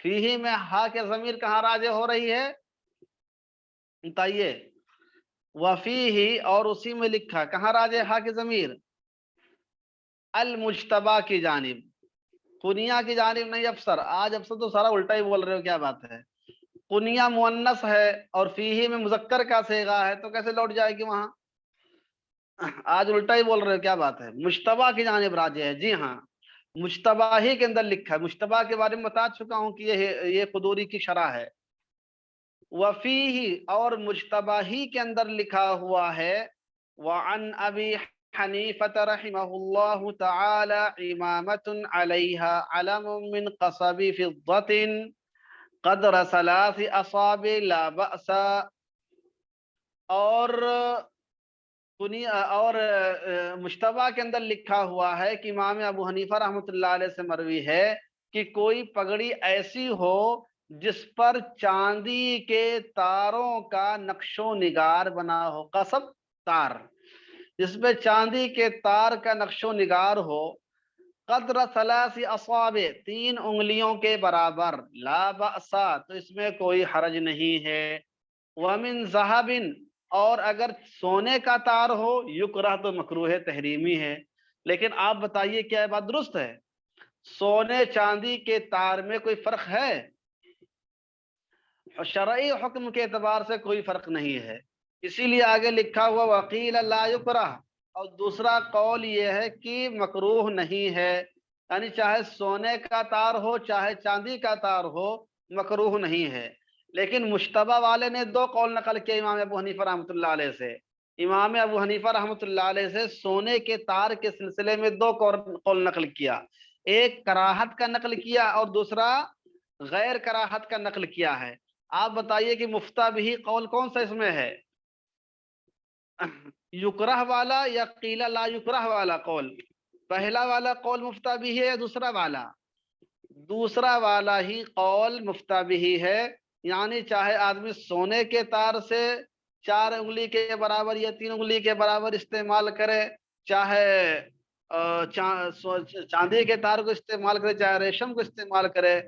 فیہ میں ہا کے ضمیر کہاں راجع ہو رہی ہے بتائیے؟ وفیہ، اور اسی میں لکھا کہاں راجع ہا کی ضمیر؟ المجتبی کی جانب، کنیا کی جانب نہیں افسر، آج افسر تو سارا الٹا ہی بول رہے ہو، کیا بات ہے؟ کنیا مؤنث ہے اور فیہ میں مذکر کا صیغہ ہے، تو کیسے لوٹ جائے گی وہاں؟ آج الٹا ہی بول رہے ہو، کیا بات ہے؟ مجتبی کی جانب راجع ہے، جی ہاں، مجتبی ہی کے اندر لکھا ہے۔ مجتبی کے بارے میں بتا چکا ہوں کہ یہ قدوری کی شرح ہے۔ وفیہ، اور مجتبی ہی کے اندر لکھا ہوا ہے، وعن ابی حنیفۃ رحمہ اللہ تعالی امامۃ علیہا علم من قصب فضۃ قدر ثلاث اصابع لا بأس، اور مشتبہ کے اندر لکھا ہوا ہے کہ امام ابو حنیفہ رحمۃ اللہ علیہ سے مروی ہے کہ کوئی پگڑی ایسی ہو جس پر چاندی کے تاروں کا نقش و نگار بنا ہو، قصب تار، جس پہ چاندی کے تار کا نقش و نگار ہو، قدر ثلاث اصابع، 3 انگلیوں کے برابر، لا بأس، تو اس میں کوئی حرج نہیں ہے، ومن ذہب، اور اگر سونے کا تار ہو، یکرہ تو مکروہ تحریمی ہے، لیکن آپ بتائیے کیا یہ بات درست ہے؟ سونے چاندی کے تار میں کوئی فرق ہے؟ شرعی حکم کے اعتبار سے کوئی فرق نہیں ہے، اسی لیے آگے لکھا ہوا وقیل لا یکرہ، اور دوسرا قول یہ ہے کہ مکروہ نہیں ہے، یعنی چاہے سونے کا تار ہو چاہے چاندی کا تار ہو، مکروہ نہیں ہے۔ لیکن مشتبہ والے نے 2 قول نقل کیا امام ابو حنیفہ رحمۃ اللہ علیہ سے، امام ابو حنیفہ رحمۃ اللہ علیہ سے سونے کے تار کے سلسلے میں 2 قول نقل کیا، ایک کراہت کا نقل کیا اور دوسرا غیر کراہت کا نقل کیا ہے۔ آپ بتائیے کہ مفتہ بھی قول کون سا اس میں ہے؟ یکرہ والا یا قیل لا یکرہ والا قول؟ پہلا والا قول مفتہ بھی ہے یا دوسرا والا؟ دوسرا والا ہی قول مفتہ بھی ہے، یعنی چاہے آدمی سونے کے تار سے 4 انگلی کے برابر یا 3 انگلی کے برابر استعمال کرے، چاہے چاندی کے تار کو استعمال کرے، چاہے ریشم کو استعمال کرے،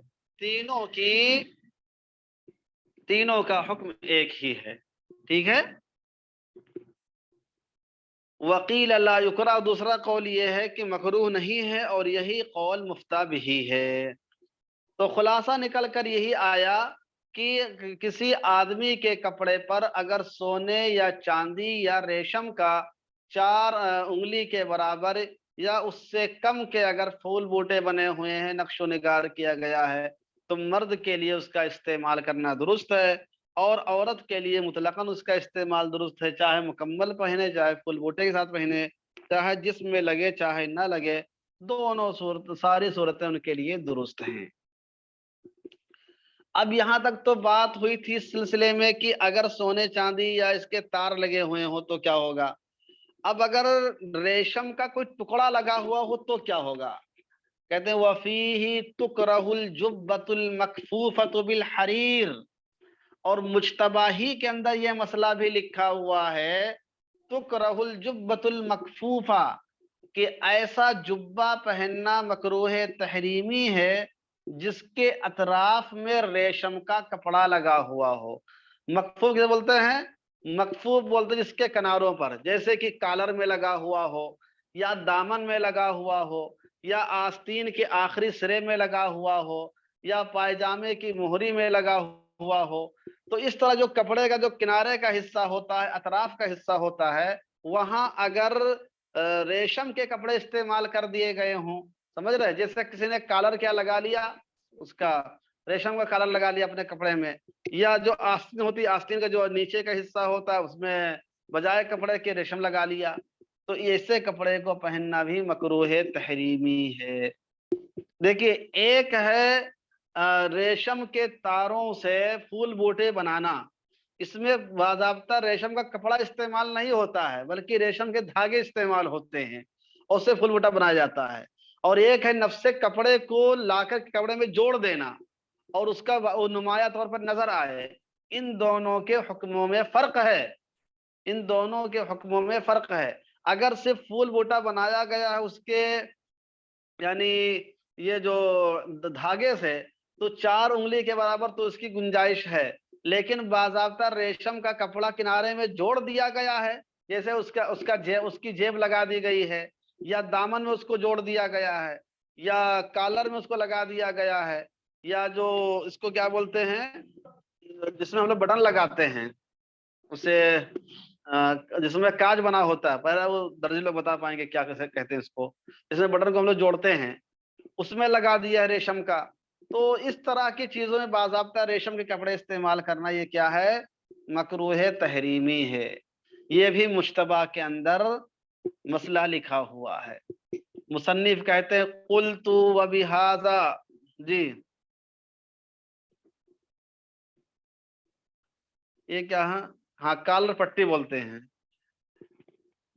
تینوں کا حکم ایک ہی ہے، ٹھیک ہے؟ وقیل لا یکرہ، دوسرا قول یہ ہے کہ مکروہ نہیں ہے، اور یہی قول مفتہ بھی ہے۔ تو خلاصہ نکل کر یہی آیا کہ کسی آدمی کے کپڑے پر اگر سونے یا چاندی یا ریشم کا 4 انگلی کے برابر یا اس سے کم کے اگر پھول بوٹے بنے ہوئے ہیں، نقش و نگار کیا گیا ہے، تو مرد کے لیے اس کا استعمال کرنا درست ہے، اور عورت کے لیے مطلقاً اس کا استعمال درست ہے، چاہے مکمل پہنے، چاہے پھول بوٹے کے ساتھ پہنے، چاہے جسم میں لگے چاہے نہ لگے، دونوں ساری صورتیں ان کے لیے درست ہیں۔ اب یہاں تک تو بات ہوئی تھی اس سلسلے میں کہ اگر سونے چاندی یا اس کے تار لگے ہوئے ہوں تو کیا ہوگا۔ اب اگر ریشم کا کوئی ٹکڑا لگا ہوا ہو تو کیا ہوگا؟ کہتے ہیں وَفِيهِ تُكْرَهُ الْجُبَّةُ الْمَكْفُوفَةُ بِالْحَرِيرِ، اور مجتبہ ہی کے اندر یہ مسئلہ بھی لکھا ہوا ہے، تُكْرَهُ الْجُبَّةُ الْمَكْفُوفَةُ، کہ ایسا جبہ پہننا مکروہ تحریمی ہے جس کے اطراف میں ریشم کا کپڑا لگا ہوا ہو۔ مکفوف کیا بولتے ہیں؟ مکفوف بولتے ہیں جس کے کناروں پر، جیسے کہ کالر میں لگا ہوا ہو، یا دامن میں لگا ہوا ہو، یا آستین کے آخری سرے میں لگا ہوا ہو، یا پائجامے کی مہری میں لگا ہوا ہو، تو اس طرح جو کپڑے کا جو کنارے کا حصہ ہوتا ہے، اطراف کا حصہ ہوتا ہے، وہاں اگر ریشم کے کپڑے استعمال کر دیے گئے ہوں، سمجھ رہے، جیسے کسی نے کالر کیا لگا لیا، اس کا ریشم کا کالر لگا لیا اپنے کپڑے میں، یا جو آستین ہوتی ہے، آستین کا جو نیچے کا حصہ ہوتا ہے اس میں بجائے کپڑے کے ریشم لگا لیا، تو ایسے کپڑے کو پہننا بھی مکروہ تحریمی ہے۔ دیکھیے، ایک ہے ریشم کے تاروں سے پھول بوٹے بنانا، اس میں باضابطہ ریشم کا کپڑا استعمال نہیں ہوتا ہے بلکہ ریشم کے دھاگے استعمال ہوتے ہیں، اور اس سے پھول بوٹا بنایا جاتا ہے۔ اور ایک ہے نفس کپڑے کو لا کر کپڑے میں جوڑ دینا اور اس کا نمایاں طور پر نظر آئے، ان دونوں کے حکموں میں فرق ہے، ان دونوں کے حکموں میں فرق ہے۔ اگر صرف پھول بوٹا بنایا گیا ہے اس کے یعنی یہ جو دھاگے سے، تو 4 انگلی کے برابر تو اس کی گنجائش ہے، لیکن باضابطہ ریشم کا کپڑا کنارے میں جوڑ دیا گیا ہے، جیسے اس کی جیب لگا دی گئی ہے، یا دامن میں اس کو جوڑ دیا گیا ہے، یا کالر میں اس کو لگا دیا گیا ہے، یا جو اس کو کیا بولتے ہیں جس میں ہم لوگ بٹن لگاتے ہیں اسے جس میں کاج بنا ہوتا ہے، پہلے وہ درجی لوگ بتا پائیں گے کیا کیسے کہتے ہیں اس کو، جس میں بٹن کو ہم لوگ جوڑتے ہیں، اس میں لگا دیا ہے ریشم کا۔ تو اس طرح کی چیزوں میں باضابطہ ریشم کے کپڑے استعمال کرنا یہ کیا ہے؟ مکروہ تحریمی ہے۔ یہ بھی مشتبہ کے اندر مسئلہ لکھا ہوا ہے۔ مصنف کہتے ہیں قلت وبہذا، جی یہ کیا ہے؟ ہاں کالر پٹی بولتے ہیں۔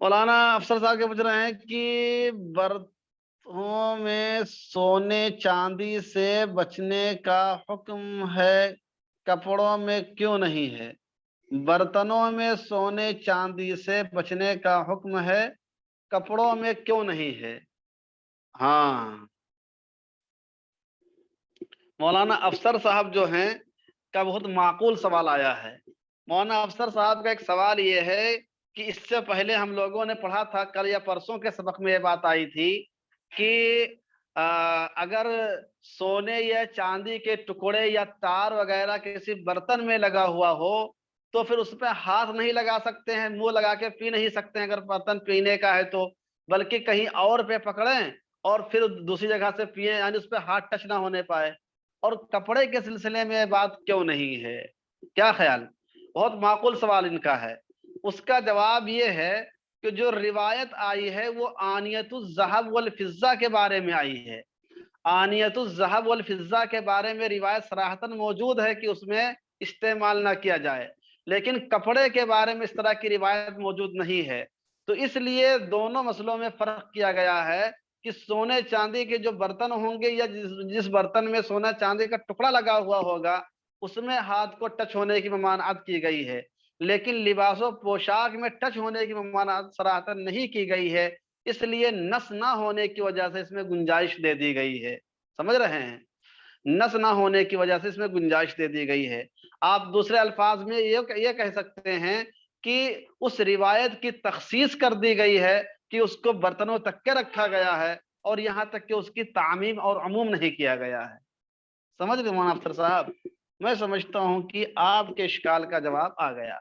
مولانا افسر صاحب کے پوچھ رہے ہیں کہ برتنوں میں سونے چاندی سے بچنے کا حکم ہے، کپڑوں میں کیوں نہیں ہے؟ برتنوں میں سونے چاندی سے بچنے کا حکم ہے، کپڑوں میں کیوں نہیں ہے؟ ہاں مولانا افسر صاحب جو ہیں کا بہت معقول سوال آیا ہے۔ مولانا افسر صاحب کا ایک سوال یہ ہے کہ اس سے پہلے ہم لوگوں نے پڑھا تھا، کل یا پرسوں کے سبق میں یہ بات آئی تھی کہ اگر سونے یا چاندی کے ٹکڑے یا تار وغیرہ کسی برتن میں لگا ہوا ہو تو پھر اس پہ ہاتھ نہیں لگا سکتے ہیں، منہ لگا کے پی نہیں سکتے ہیں اگر برتن پینے کا ہے تو، بلکہ کہیں اور پہ پکڑیں اور پھر دوسری جگہ سے پیئیں، یعنی اس پہ ہاتھ ٹچ نہ ہونے پائے۔ اور کپڑے کے سلسلے میں بات کیوں نہیں ہے؟ کیا خیال؟ بہت معقول سوال ان کا ہے۔ اس کا جواب یہ ہے کہ جو روایت آئی ہے وہ آنیت الذہب والفضہ کے بارے میں آئی ہے۔ آنیت الذہب والفضہ کے بارے میں روایت صراحتاً موجود ہے کہ اس میں استعمال نہ کیا جائے، لیکن کپڑے کے بارے میں اس طرح کی روایت موجود نہیں ہے۔ تو اس لیے دونوں مسئلوں میں فرق کیا گیا ہے کہ سونے چاندی کے جو برتن ہوں گے یا جس برتن میں سونا چاندی کا ٹکڑا لگا ہوا ہوگا اس میں ہاتھ کو ٹچ ہونے کی ممانعت کی گئی ہے، لیکن لباس و پوشاک میں ٹچ ہونے کی ممانعت صراحتاً نہیں کی گئی ہے، اس لیے نس نہ ہونے کی وجہ سے اس میں گنجائش دے دی گئی ہے۔ سمجھ رہے ہیں؟ نس نہ ہونے کی وجہ سے اس میں گنجائش دے دی گئی ہے۔ آپ دوسرے الفاظ میں یہ کہہ سکتے ہیں کہ اس روایت کی تخصیص کر دی گئی ہے کہ اس کو برتنوں تک کے رکھا گیا ہے اور یہاں تک کہ اس کی تعمیم اور عموم نہیں کیا گیا ہے۔ سمجھ گئے مولانا افسر صاحب؟ میں سمجھتا ہوں کہ آپ کے اشکال کا جواب آ گیا۔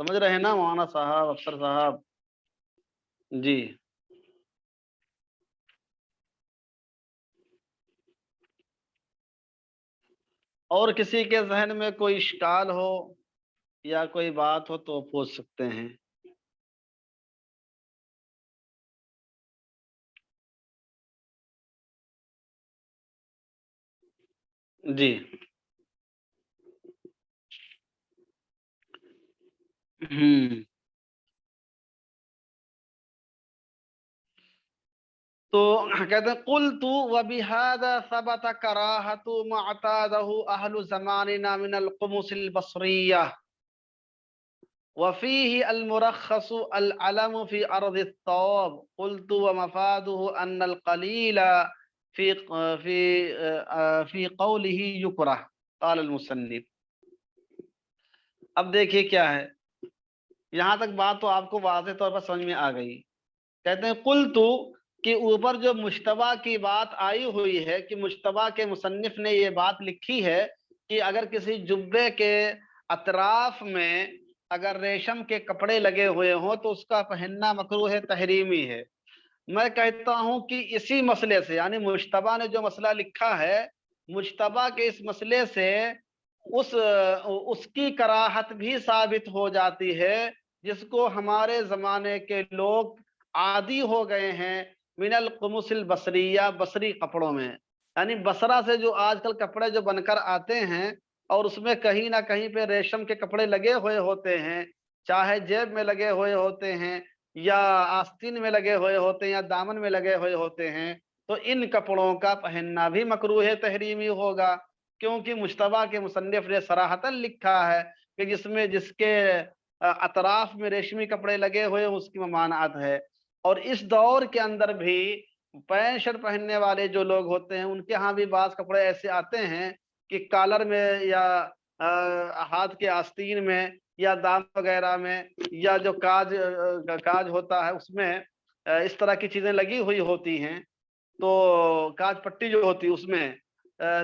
سمجھ رہے ہیں نا مولانا صاحب، افسر صاحب؟ جی اور کسی کے ذہن میں کوئی اشکال ہو یا کوئی بات ہو تو پوچھ سکتے ہیں۔ جی تو کہتے ہیں قلت وبهذا ثبت کراہت ما اعتاده اہل زماننا من القمص البصریہ وفيه المرخص العلم في ارض الثواب قلت ومفاده ان القليل في في في قوله يكره قال المصنف۔ اب دیکھیے کیا ہے، یہاں تک بات تو آپ کو واضح طور پر سمجھ میں آ گئی۔ کہتے ہیں قلت کہ اوپر جو مشتبہ کی بات آئی ہوئی ہے کہ مشتبہ کے مصنف نے یہ بات لکھی ہے کہ اگر کسی جبے کے اطراف میں اگر ریشم کے کپڑے لگے ہوئے ہوں تو اس کا پہننا مکروہ تحریمی ہے۔ میں کہتا ہوں کہ اسی مسئلے سے، یعنی مشتبہ نے جو مسئلہ لکھا ہے، مشتبہ کے اس مسئلے سے اس کی کراہت بھی ثابت ہو جاتی ہے جس کو ہمارے زمانے کے لوگ عادی ہو گئے ہیں من القمص البصریہ، بصری کپڑوں میں، یعنی بصرہ سے جو آج کل کپڑے جو بن کر آتے ہیں اور اس میں کہیں نہ کہیں پہ ریشم کے کپڑے لگے ہوئے ہوتے ہیں، چاہے جیب میں لگے ہوئے ہوتے ہیں یا آستین میں لگے ہوئے ہوتے ہیں یا دامن میں لگے ہوئے ہوتے ہیں، تو ان کپڑوں کا پہننا بھی مکروہ تحریمی ہوگا، کیونکہ مشتبہ کے مصنف نے صراحتاً لکھا ہے کہ جس کے اطراف میں ریشمی کپڑے لگے ہوئے اس کی ممانعت ہے۔ اور اس دور کے اندر بھی پینٹ شرٹ پہننے والے جو لوگ ہوتے ہیں ان کے ہاں بھی بعض کپڑے ایسے آتے ہیں کہ کالر میں یا ہاتھ کے آستین میں یا دام وغیرہ میں یا جو کاج ہوتا ہے اس میں اس طرح کی چیزیں لگی ہوئی ہوتی ہیں، تو کاج پٹی جو ہوتی ہے اس میں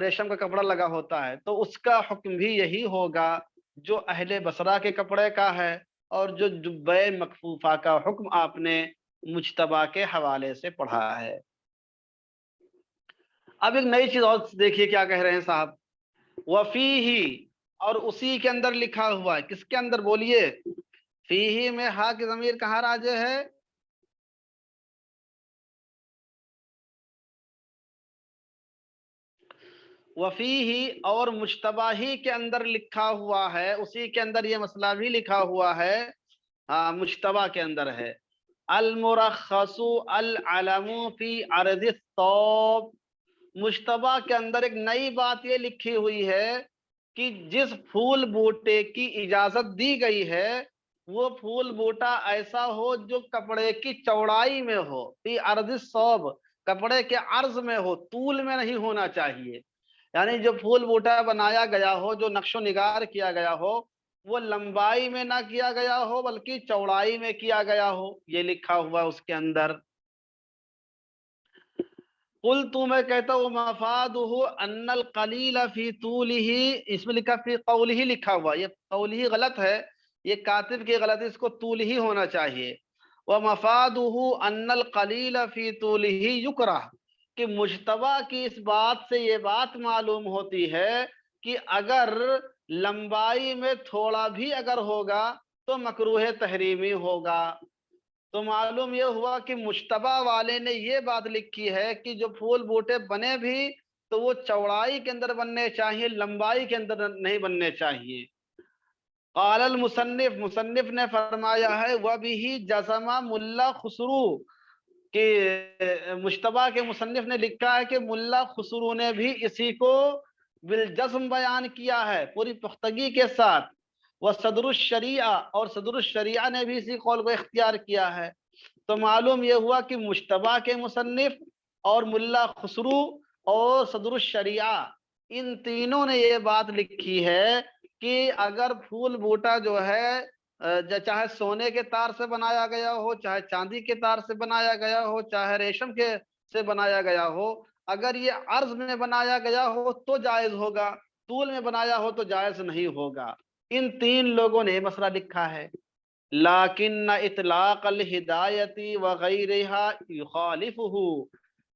ریشم کا کپڑا لگا ہوتا ہے، تو اس کا حکم بھی یہی ہوگا جو اہل بصرہ کے کپڑے کا ہے، اور جو جبہ مکفوفہ کا حکم آپ نے مجتبی کے حوالے سے پڑھا ہے۔ اب ایک نئی چیز اور دیکھیے کیا کہہ رہے ہیں صاحب، وفیہ، اور اسی کے اندر لکھا ہوا ہے، کس کے اندر بولیے؟ فیہ میں ہا کی ضمیر کہاں راجع ہے؟ وفیہ اور مجتبی ہی کے اندر لکھا ہوا ہے، اسی کے اندر یہ مسئلہ بھی لکھا ہوا ہے، ہاں مجتبی کے اندر ہے، المرخص العلم فی عرض الثوب، مجتبی کے اندر ایک نئی بات یہ لکھی ہوئی ہے کہ جس پھول بوٹے کی اجازت دی گئی ہے وہ پھول بوٹا ایسا ہو جو کپڑے کی چوڑائی میں ہو، فی عرض الثوب، کپڑے کے عرض میں ہو، طول میں نہیں ہونا چاہیے، یعنی جو پھول بوٹا بنایا گیا ہو، جو نقش و نگار کیا گیا ہو، وہ لمبائی میں نہ کیا گیا ہو بلکہ چوڑائی میں کیا گیا ہو، یہ لکھا ہوا اس کے اندر۔ قلت میں کہتا ہوں مفادہ ان القلیل فی طولہ، اس میں لکھا فی قولہ لکھا ہوا، یہ قولہ غلط ہے، یہ کاتب کی غلط ہے، اس کو طول ہی ہونا چاہیے۔ ومفادہ ان القلیل فی طولہ یکرہ، کہ مجتبی کی اس بات سے یہ بات معلوم ہوتی ہے کہ اگر لمبائی میں تھوڑا بھی اگر ہوگا تو مکروہ تحریمی ہوگا، تو معلوم یہ ہوا کہ مجتبی والے نے یہ بات لکھی ہے کہ جو پھول بوٹے بنے بھی تو وہ چوڑائی کے اندر بننے چاہیے، لمبائی کے اندر نہیں بننے چاہیے۔ قال المصنف، مصنف نے فرمایا ہے وَبِهِ جَزَمَ ملا خسرو، کہ مجتبی کے مصنف نے لکھا ہے کہ ملا خسرو نے بھی اسی کو بالجزم بیان کیا ہے پوری پختگی کے ساتھ، وہ صدر الشریعہ، اور صدر الشریعہ نے بھی اسی قول کو اختیار کیا ہے، تو معلوم یہ ہوا کہ مجتبی کے مصنف اور ملا خسرو اور صدر الشریعہ ان تینوں نے یہ بات لکھی ہے کہ اگر پھول بوٹا جو ہے چاہے سونے کے تار سے بنایا گیا ہو، چاہے چاندی کے تار سے بنایا گیا ہو، چاہے ریشم کے سے بنایا گیا ہو، اگر یہ عرض میں بنایا گیا ہو تو جائز ہوگا، طول میں بنایا ہو تو جائز نہیں ہوگا۔ ان تین لوگوں نے مسئلہ لکھا ہے، لیکن اطلاق الہدایت وغیرہا یخالفہ،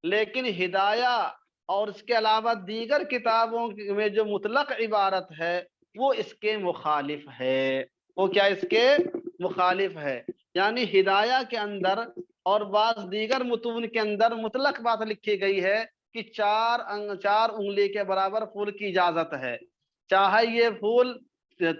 لیکن ہدایہ اور اس کے علاوہ دیگر کتابوں میں جو مطلق عبارت ہے وہ اس کے مخالف ہے، وہ کیا اس کے مخالف ہے، یعنی ہدایہ کے اندر اور بعض دیگر متون کے اندر مطلق بات لکھی گئی ہے کہ چار انگلی کے برابر پھول کی اجازت ہے، چاہے یہ پھول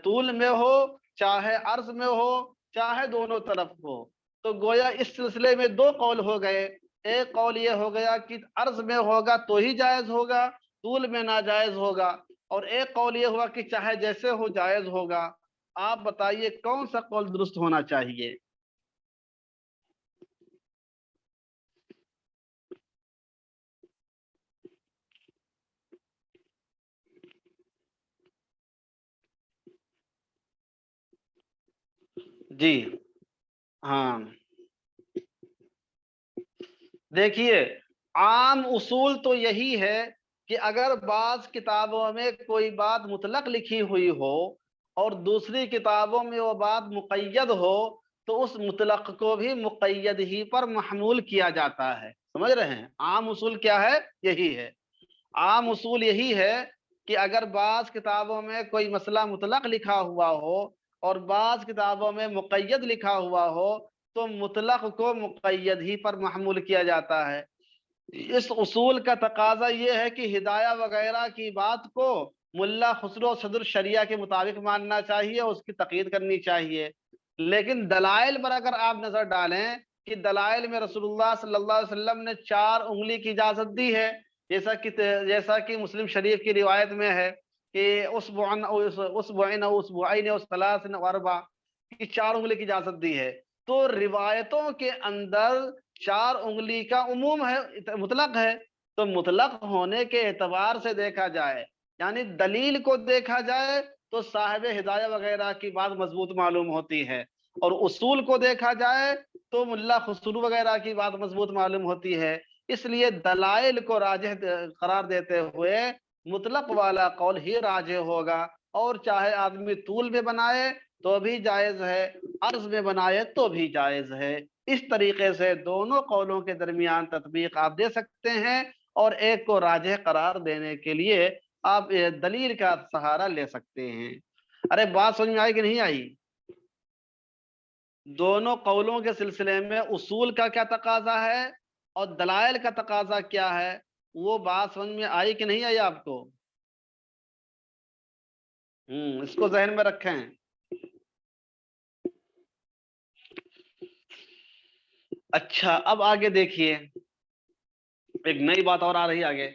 طول میں ہو، چاہے عرض میں ہو، چاہے دونوں طرف ہو، تو گویا اس سلسلے میں دو قول ہو گئے، ایک قول یہ ہو گیا کہ عرض میں ہوگا تو ہی جائز ہوگا، طول میں ناجائز ہوگا، اور ایک قول یہ ہوا کہ چاہے جیسے ہو جائز ہوگا۔ آپ بتائیے کون سا قول درست ہونا چاہیے؟ جی ہاں، دیکھیے عام اصول تو یہی ہے کہ اگر بعض کتابوں میں کوئی بات مطلق لکھی ہوئی ہو اور دوسری کتابوں میں وہ بات مقید ہو تو اس مطلق کو بھی مقید ہی پر محمول کیا جاتا ہے، سمجھ رہے ہیں؟ عام اصول کیا ہے؟ یہی ہے، عام اصول یہی ہے کہ اگر بعض کتابوں میں کوئی مسئلہ مطلق لکھا ہوا ہو اور بعض کتابوں میں مقید لکھا ہوا ہو تو مطلق کو مقید ہی پر محمول کیا جاتا ہے۔ اس اصول کا تقاضا یہ ہے کہ ہدایہ وغیرہ کی بات کو ملا خسرو صدر الشریعہ کے مطابق ماننا چاہیے، اس کی تقید کرنی چاہیے، لیکن دلائل پر اگر آپ نظر ڈالیں کہ دلائل میں رسول اللہ صلی اللہ علیہ وسلم نے 4 انگلی کی اجازت دی ہے، جیسا کہ مسلم شریف کی روایت میں ہے کہ اسبعین او اسبعین او ثلاث و اربع، کی 4 انگلی کی اجازت دی ہے، تو روایتوں کے اندر 4 انگلی کا عموم ہے، مطلق ہے، تو مطلق ہونے کے اعتبار سے دیکھا جائے، یعنی دلیل کو دیکھا جائے تو صاحب ہدایہ وغیرہ کی بات مضبوط معلوم ہوتی ہے، اور اصول کو دیکھا جائے تو ملا خسرو وغیرہ کی بات مضبوط معلوم ہوتی ہے۔ اس لیے دلائل کو راجح قرار دیتے ہوئے مطلق والا قول ہی راجح ہوگا، اور چاہے آدمی طول میں بنائے تو بھی جائز ہے، عرض میں بنائے تو بھی جائز ہے۔ اس طریقے سے دونوں قولوں کے درمیان تطبیق آپ دے سکتے ہیں، اور ایک کو راجح قرار دینے کے لیے آپ دلیل کا سہارا لے سکتے ہیں۔ ارے بات سمجھ میں آئی کہ نہیں آئی؟ دونوں قولوں کے سلسلے میں اصول کا کیا تقاضا ہے اور دلائل کا تقاضا کیا ہے، وہ بات سمجھ میں آئی کہ نہیں آئی آپ کو؟ اس کو ذہن میں رکھیں۔ اچھا، اب آگے دیکھیے، ایک نئی بات اور آ رہی آگے۔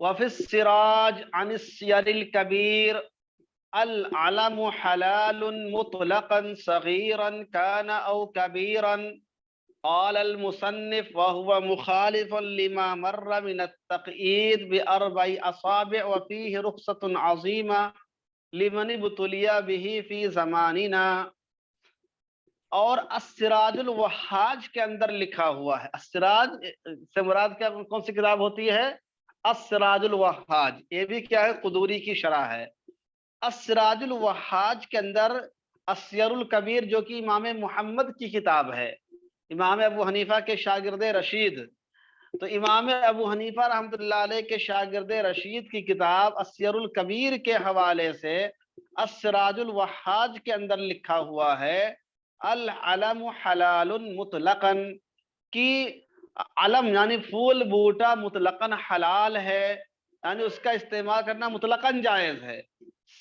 وفی السراج عن السیر الکبیر العلم حلال مطلقا صغیرا کان او کبیرا، قال المصنف وهو مخالف لما مر من التقييد بأربع أصابع وفيه رخصة عظيمة لمن ابتلي به في زماننا۔ اور السراج الوحاج کے اندر لکھا ہوا ہے، السراج سے مراد کیا، کون سی کتاب ہوتی ہے؟ السراج الوحاج، یہ بھی کیا ہے؟ قدوری کی شرح ہے۔ السراج الوحاج کے اندر السیر الکبیر جو کہ امام محمد کی کتاب ہے، امام ابو حنیفہ کے شاگرد رشید، تو امام ابو حنیفہ رحمۃ اللہ علیہ کے شاگرد رشید کی کتاب السیر الکبیر کے حوالے سے السراج الوحاج کے اندر لکھا ہوا ہے العلم حلال مطلقا، کی علم یعنی پھول بوٹا مطلقاً حلال ہے، یعنی اس کا استعمال کرنا مطلقاً جائز ہے،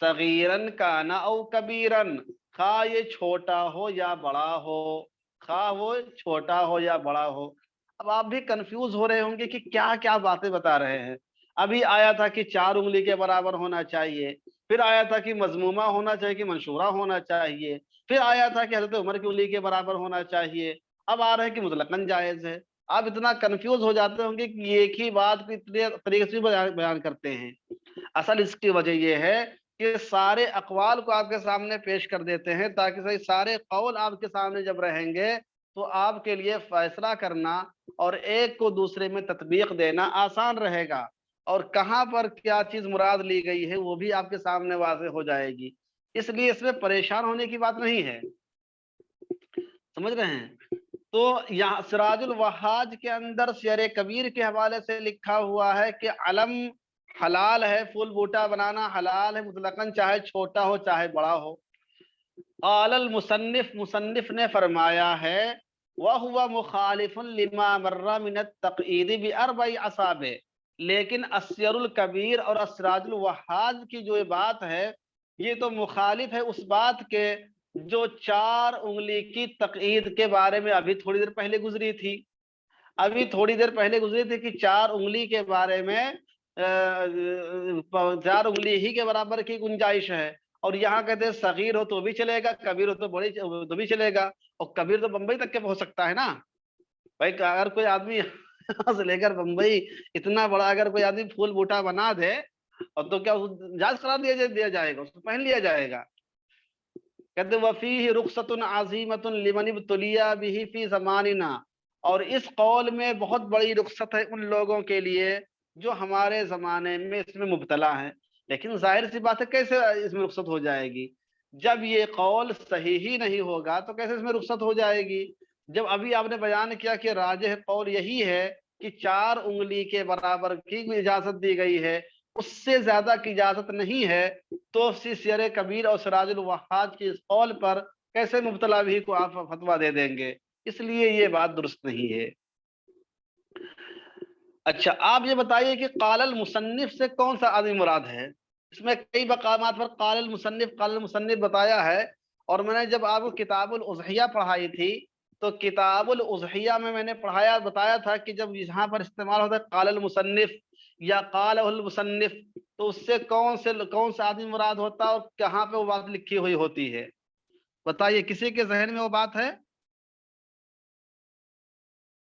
صغیرن کانا او کبیرن، خواہ یہ چھوٹا ہو یا بڑا ہو، خواہ وہ چھوٹا ہو یا بڑا ہو۔ اب آپ بھی کنفیوز ہو رہے ہوں گے کہ کیا کیا باتیں بتا رہے ہیں۔ ابھی آیا تھا کہ 4 انگلی کے برابر ہونا چاہیے، پھر آیا تھا کہ مضمومہ ہونا چاہیے کہ منشورہ ہونا چاہیے، پھر آیا تھا کہ حضرت عمر کی انگلی کے برابر ہونا چاہیے، اب آ رہے ہیں کہ مطلقاً جائز ہے۔ آپ اتنا کنفیوز ہو جاتے ہوں گے کہ ایک ہی بات کو اتنے طریقے سے بیان کرتے ہیں۔ اصل اس کی وجہ یہ ہے کہ سارے اقوال کو آپ کے سامنے پیش کر دیتے ہیں تاکہ صحیح سارے قول آپ کے سامنے جب رہیں گے تو آپ کے لیے فیصلہ کرنا اور ایک کو دوسرے میں تطبیق دینا آسان رہے گا، اور کہاں پر کیا چیز مراد لی گئی ہے وہ بھی آپ کے سامنے واضح ہو جائے گی۔ اس لیے اس میں پریشان ہونے کی بات نہیں ہے، سمجھ رہے ہیں؟ تو یہاں سراج الوحاج کے اندر سیر کبیر کے حوالے سے لکھا ہوا ہے کہ علم حلال ہے، پھول بوٹا بنانا حلال ہے مطلقاً، چاہے چھوٹا ہو چاہے بڑا ہو۔ قال المصنف، مصنف نے فرمایا ہے وَهُوَ مُخَالِفٌ لِمَا مَرَّ مِنَ التَّقْعِيدِ بِأَرْبَعِ أَصَابِعٍ، لیکن السیر الکبیر اور السراج الوحاج کی جو بات ہے یہ تو مخالف ہے اس بات کے جو 4 انگلی کی تقعید کے بارے میں ابھی تھوڑی دیر پہلے گزری تھی۔ ابھی تھوڑی دیر پہلے گزری تھی کہ 4 انگلی کے بارے میں 4 انگلی ہی کے برابر کی گنجائش ہے، اور یہاں کہتے ہیں صغیر ہو تو بھی چلے گا، کبیر ہو تو بڑی تو بھی چلے گا، اور کبیر تو بمبئی تک کے ہو سکتا ہے نا بھائی۔ اگر کوئی آدمی یہاں سے لے کر بمبئی اتنا بڑا اگر کوئی آدمی پھول بوٹا بنا دے اور تو کیا جائز قرار دیا جائے گا، اس کو پہن لیا جائے گا۔ کہتے وفیہ رخصت عظیمۃ لمن ابتلی بہ فی زماننا، اور اس قول میں بہت بڑی رخصت ہے ان لوگوں کے لیے جو ہمارے زمانے میں اس میں مبتلا ہیں۔ لیکن ظاہر سی بات ہے کیسے اس میں رخصت ہو جائے گی؟ جب یہ قول صحیح ہی نہیں ہوگا تو کیسے اس میں رخصت ہو جائے گی؟ جب ابھی آپ نے بیان کیا کہ راجح قول یہی ہے کہ 4 انگلی کے برابر کی اجازت دی گئی ہے، اس سے زیادہ کی اجازت نہیں ہے، تو سیر کبیر اور سراج الوحاج کی اس قول پر کیسے مبتلا بھی کو آپ فتویٰ دے دیں گے؟ اس لیے یہ بات درست نہیں ہے۔ اچھا، آپ یہ بتائیے کہ قال المصنف سے کون سا آدمی مراد ہے؟ اس میں کئی مقامات پر قال المصنف بتایا ہے، اور میں نے جب آپ کو کتاب الاضحیہ پڑھائی تھی تو کتاب الاضحیہ میں نے بتایا تھا کہ جب یہاں پر استعمال ہوتا ہے قال المصنف یا قال المصنف تو اس سے کون سا آدمی مراد ہوتا ہے اور کہاں پہ وہ بات لکھی ہوئی ہوتی ہے؟ بتائیے، کسی کے ذہن میں وہ بات ہے؟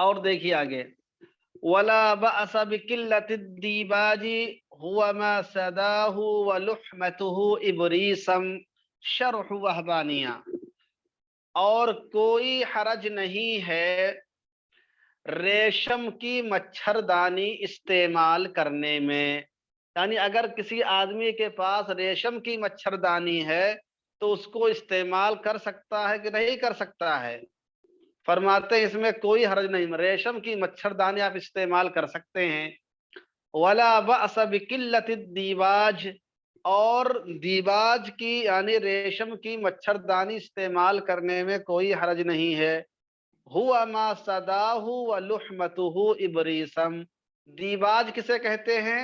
اور دیکھیے آگے، ولا بأس بقلة الديباج هو ما سداه ولحمته ابریسم شرح وهبانیہ، اور کوئی حرج نہیں ہے ریشم کی مچھردانی استعمال کرنے میں، یعنی اگر کسی آدمی کے پاس ریشم کی مچھردانی ہے تو اس کو استعمال کر سکتا ہے کہ نہیں کر سکتا ہے؟ فرماتے ہیں اس میں کوئی حرج نہیں، ریشم کی مچھردانی آپ استعمال کر سکتے ہیں۔ ولا بأس بقلة الدیباج، اور دیباج کی یعنی ریشم کی مچھردانی استعمال کرنے میں کوئی حرج نہیں ہے۔ ہوا ما صداہ ولحمتہ ابریسم، دیباج کسے کہتے ہیں؟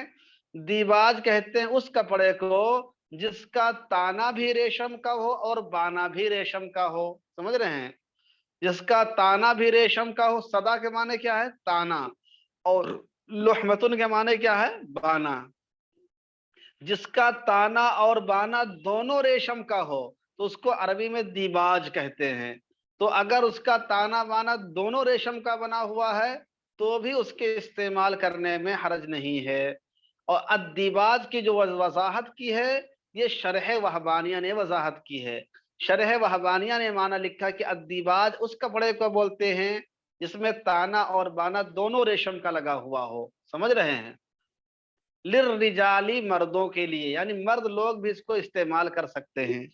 دیباج کہتے ہیں اس کپڑے کو جس کا تانا بھی ریشم کا ہو اور بانا بھی ریشم کا ہو، سمجھ رہے ہیں؟ جس کا تانا بھی ریشم کا ہو، صدا کے معنی کیا ہے؟ تانا، اور لحمتن کے معنی کیا ہے؟ بانا۔ جس کا تانا اور بانا دونوں ریشم کا ہو تو اس کو عربی میں دیباج کہتے ہیں۔ تو اگر اس کا تانا بانا دونوں ریشم کا بنا ہوا ہے تو بھی اس کے استعمال کرنے میں حرج نہیں ہے۔ اور الدیباج کی جو وضاحت کی ہے یہ شرح وہبانیہ نے وضاحت کی ہے۔ شرح وہبانیہ نے معنی لکھا کہ الدیباج اس کپڑے کو بولتے ہیں جس میں تانا اور بانا دونوں ریشم کا لگا ہوا ہو، سمجھ رہے ہیں؟ للرجالی، مردوں کے لیے، یعنی مرد لوگ بھی اس کو استعمال کر سکتے ہیں۔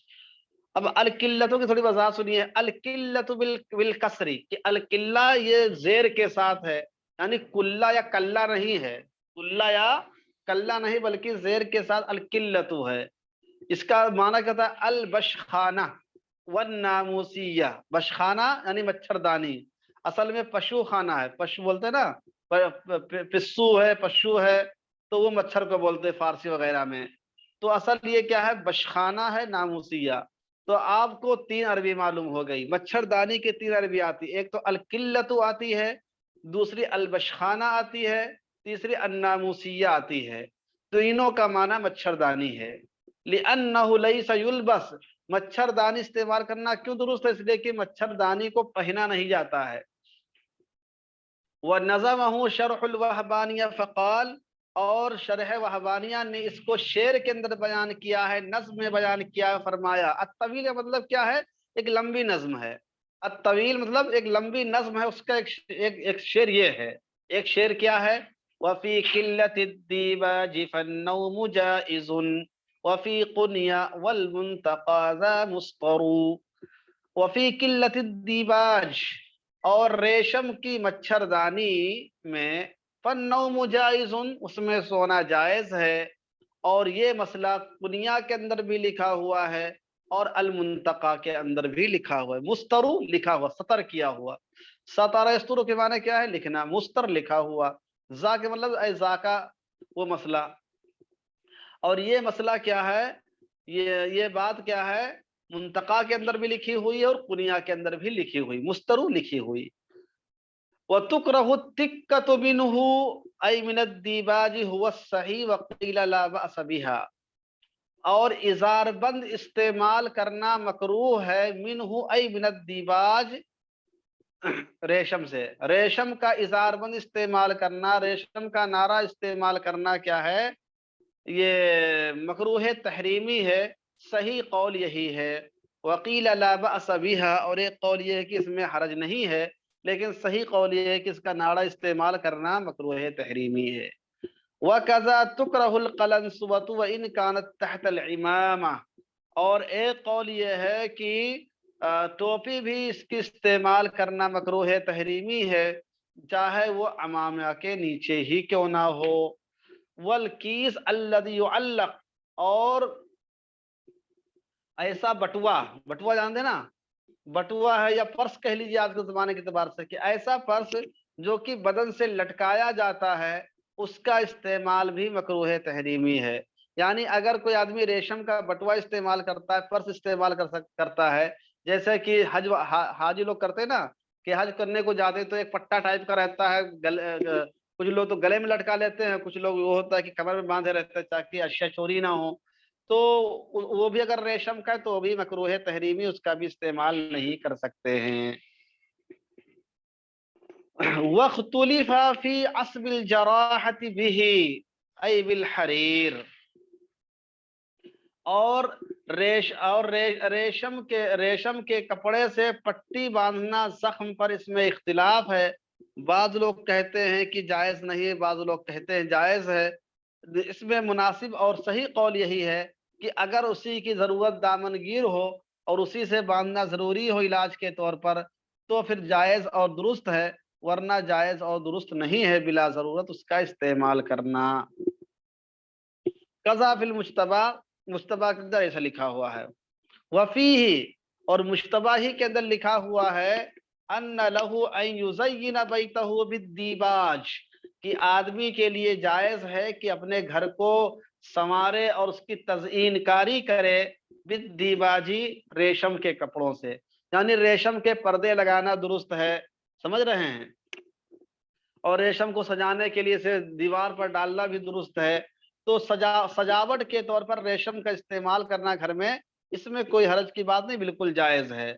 اب القلتوں کی تھوڑی وضاحت سنیے، القلت بالکسری، کہ القلہ یہ زیر کے ساتھ ہے، یعنی کلہ یا کلہ نہیں ہے، کلہ یا کلہ نہیں بلکہ زیر کے ساتھ القلت ہے۔ اس کا معنی کیا تھا؟ البشخانہ والناموسیہ، بشخانہ یعنی مچھردانی، اصل میں پشو خانہ ہے، پشو بولتے ہیں نا، پسو ہے، پشو ہے، تو وہ مچھر کو بولتے فارسی وغیرہ میں۔ تو اصل یہ کیا ہے؟ بشخانہ ہے، ناموسیہ۔ تو آپ کو تین عربی معلوم ہو گئی، مچھردانی کی تین عربی آتی، ایک تو القلت آتی ہے، دوسری البشخانہ آتی ہے، تیسری الناموسیہ آتی ہے۔ تینوں کا معنی مچھردانی ہے۔ لِأَنَّهُ لَيْسَ يُلْبَسُ، مچھردانی استعمال کرنا کیوں درست ہے؟ اس لیے کہ مچھردانی کو پہنا نہیں جاتا ہے۔ وَنَظَمَهُ شَرْحُ الْوَهْبَانِيَّةِ فَقَالَ، اور شرح وہبانیہ نے اس کو شعر کے اندر بیان کیا ہے، نظم میں بیان کیا ہے، فرمایا الطویل کا مطلب کیا ہے؟ ایک لمبی نظم ہے۔ الطویل مطلب ایک لمبی نظم ہے، اس کا ایک شعر یہ ہے، ایک شعر کیا ہے؟ وَفِي قِلَّةِ الدِّيبَاجِ فَالنَّوْمُ جَائِزٌ وَفِي قُنْيَا وَالْمُنْتَقَى ذَا مُسْطَرُ۔ وَفِي قِلَّةِ الدِّيبَاجِ، اور ریشم کی مچھردانی میں، فَالنَّوْمُ جَائِزٌ، اس میں سونا جائز ہے، اور یہ مسئلہ کنیا کے اندر بھی لکھا ہوا ہے اور المنتقا کے اندر بھی لکھا ہوا ہے۔ مسترو لکھا ہوا، سطر کیا ہوا، سطر استرو کے معنی کیا ہے؟ لکھنا، مستر لکھا ہوا، ذا کے مطلب اے ذا کا وہ مسئلہ۔ اور یہ مسئلہ کیا ہے؟ یہ بات کیا ہے؟ منتقا کے اندر بھی لکھی ہوئی ہے اور کنیا کے اندر بھی لکھی ہوئی، مسترو لکھی ہوئی۔ وَتُكْرَهُ التِّكَّةُ مِنْهُ أي من الدِّيبَاجِ هو الصحیح وقیل لا بأس بها، اور ازار بند استعمال کرنا مکروہ ہے، منہ ای من الدیباج، ریشم سے، ریشم کا ازار بند استعمال کرنا، ریشم کا نعرہ استعمال کرنا کیا ہے؟ یہ مکروہ تحریمی ہے، صحیح قول یہی ہے۔ وقیل لا بأس بها، اور ایک قول یہ ہے کہ اس میں حرج نہیں ہے، لیکن صحیح قول یہ ہے کہ اس کا نعرہ استعمال کرنا مکروہ تحریمی ہے۔ وَكَذَا تُكْرَهُ الْقَلَنسُوَةُ وَإِنْ كَانَتْ تَحْتَ الْعِمَامَةِ، اور ایک قول یہ ہے کہ ٹوپی بھی اس کی استعمال کرنا مکروہ تحریمی ہے، چاہے وہ عمامہ کے نیچے ہی کیوں نہ ہو۔ وَالْكِيسُ الَّذِي يُعَلَّقُ، اور ایسا بٹوا، بٹوا جانتے نا، بٹوا ہے یا پرس کہہ لیجیے آج کے زمانے کے اعتبار سے، کہ ایسا پرس جو کہ بدن سے لٹکایا جاتا ہے، اس کا استعمال بھی مکروہ تحریمی ہے۔ یعنی اگر کوئی آدمی ریشم کا بٹوا استعمال کرتا ہے، پرس استعمال کرتا ہے، جیسے کہ حاجی لوگ کرتے ہیں نا، کہ حج کرنے کو جاتے تو ایک پٹا ٹائپ کا رہتا ہے، کچھ لوگ تو گلے میں لٹکا لیتے ہیں، کچھ لوگ وہ ہوتا ہے کہ کمر میں باندھے رہتے ہیں تاکہ اشیاء چوری نہ ہو، تو وہ بھی اگر ریشم کا ہے تو وہ بھی مکروہ تحریمی، اس کا بھی استعمال نہیں کر سکتے ہیں۔ وَاخْتُلِفَ فِي عَصْبِ الْجَرَاحَةِ بِهِ أي بالحریر، اور ریشم کے کپڑے سے پٹی باندھنا زخم پر، اس میں اختلاف ہے۔ بعض لوگ کہتے ہیں کہ جائز نہیں ہے، بعض لوگ کہتے ہیں جائز ہے۔ اس میں مناسب اور صحیح قول یہی ہے کہ اگر اسی کی ضرورت دامنگیر ہو اور اسی سے باندھنا ضروری ہو علاج کے طور پر، تو پھر جائز اور درست ہے، ورنہ جائز اور درست نہیں ہے بلا ضرورت اس کا استعمال کرنا۔ قضا فی المشتبہ، مشتبہ کے اندر ایسا لکھا ہوا ہے۔ وفیہ، اور مشتبہ ہی کے اندر لکھا ہوا ہے، ان لہ ان یزین بیتہ بالدیباج، کہ آدمی کے لیے جائز ہے کہ اپنے گھر کو سنوارے اور اس کی تزئین کاری کرے، بالدیباجی، ریشم کے کپڑوں سے، یعنی ریشم کے پردے لگانا درست ہے، سمجھ رہے ہیں، اور ریشم کو سجانے کے لیے اسے دیوار پر ڈالنا بھی درست ہے۔ تو سجاوٹ کے طور پر ریشم کا استعمال کرنا گھر میں، اس میں کوئی حرج کی بات نہیں، بالکل جائز ہے۔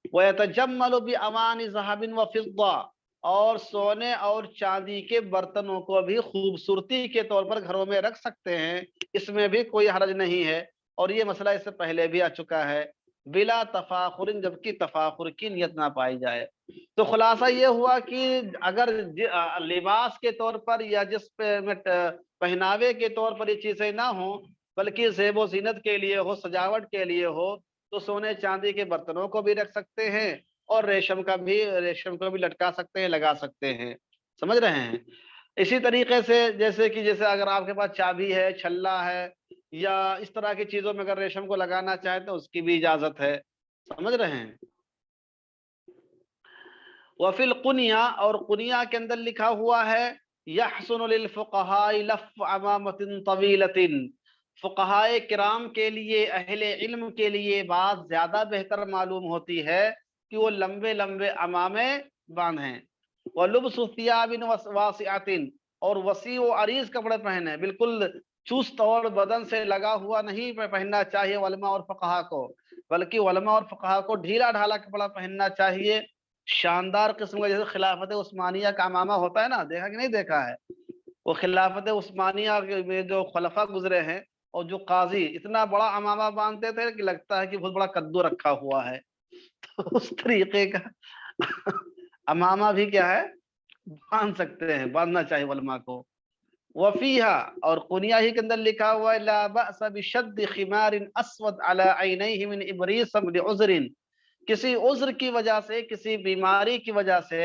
وَيَتَجَمَّلُ بِأَوَانِ ذَهَبٍ وَفِضَّةٍ، اور سونے اور چاندی کے برتنوں کو بھی خوبصورتی کے طور پر گھروں میں رکھ سکتے ہیں، اس میں بھی کوئی حرج نہیں ہے، اور یہ مسئلہ اس سے پہلے بھی آ چکا ہے، بلا تفاخر، جبکہ تفاخر کی نیت نہ پائی جائے۔ تو خلاصہ یہ ہوا کہ اگر لباس کے طور پر یا جس پہ پہناوے کے طور پر یہ چیزیں نہ ہوں، بلکہ زیب و زینت کے لیے ہو، سجاوٹ کے لیے ہو، تو سونے چاندی کے برتنوں کو بھی رکھ سکتے ہیں، اور ریشم کو بھی لٹکا سکتے ہیں، لگا سکتے ہیں، سمجھ رہے ہیں۔ اسی طریقے سے جیسے اگر آپ کے پاس چابی ہے، چھلا ہے، یا اس طرح کی چیزوں میں اگر ریشم کو لگانا چاہے تو اس کی بھی اجازت ہے، سمجھ رہے ہیں۔ وفی القنیہ، اور قنیہ کے اندر لکھا ہوا ہے، یحسن للفقہاء لف عمامۃ طویلۃ، فقہائے کرام کے لیے، اہل علم کے لیے بات زیادہ بہتر معلوم ہوتی ہے کہ وہ لمبے لمبے عمامے باندھیں، ولبس ثیاب واسعۃ، اور وسیع و عریض کپڑے پہنے، بالکل چست اور بدن سے لگا ہوا نہیں پہننا چاہیے علماء اور فقہا کو، بلکہ علماء اور فقہا کو ڈھیلا ڈھالا کپڑا پہننا چاہیے، شاندار قسم کا، جیسے خلافت عثمانیہ کا امامہ ہوتا ہے نا، دیکھا کہ نہیں دیکھا ہے؟ وہ خلافت عثمانیہ میں جو خلفاء گزرے ہیں، اور جو قاضی اتنا بڑا امامہ باندھتے تھے کہ لگتا ہے کہ بہت بڑا کدو رکھا ہوا ہے، تو اس طریقے کا امامہ بھی کیا ہے، باندھ سکتے ہیں، باندھنا چاہیے علماء کو۔ وفیہا، اور قنیہ ہی کے اندر لکھا ہوا ہے، لا بأس بشد خمار اسود علی عینیہ من ابریس لعذر، کسی عذر کی وجہ سے، کسی بیماری کی وجہ سے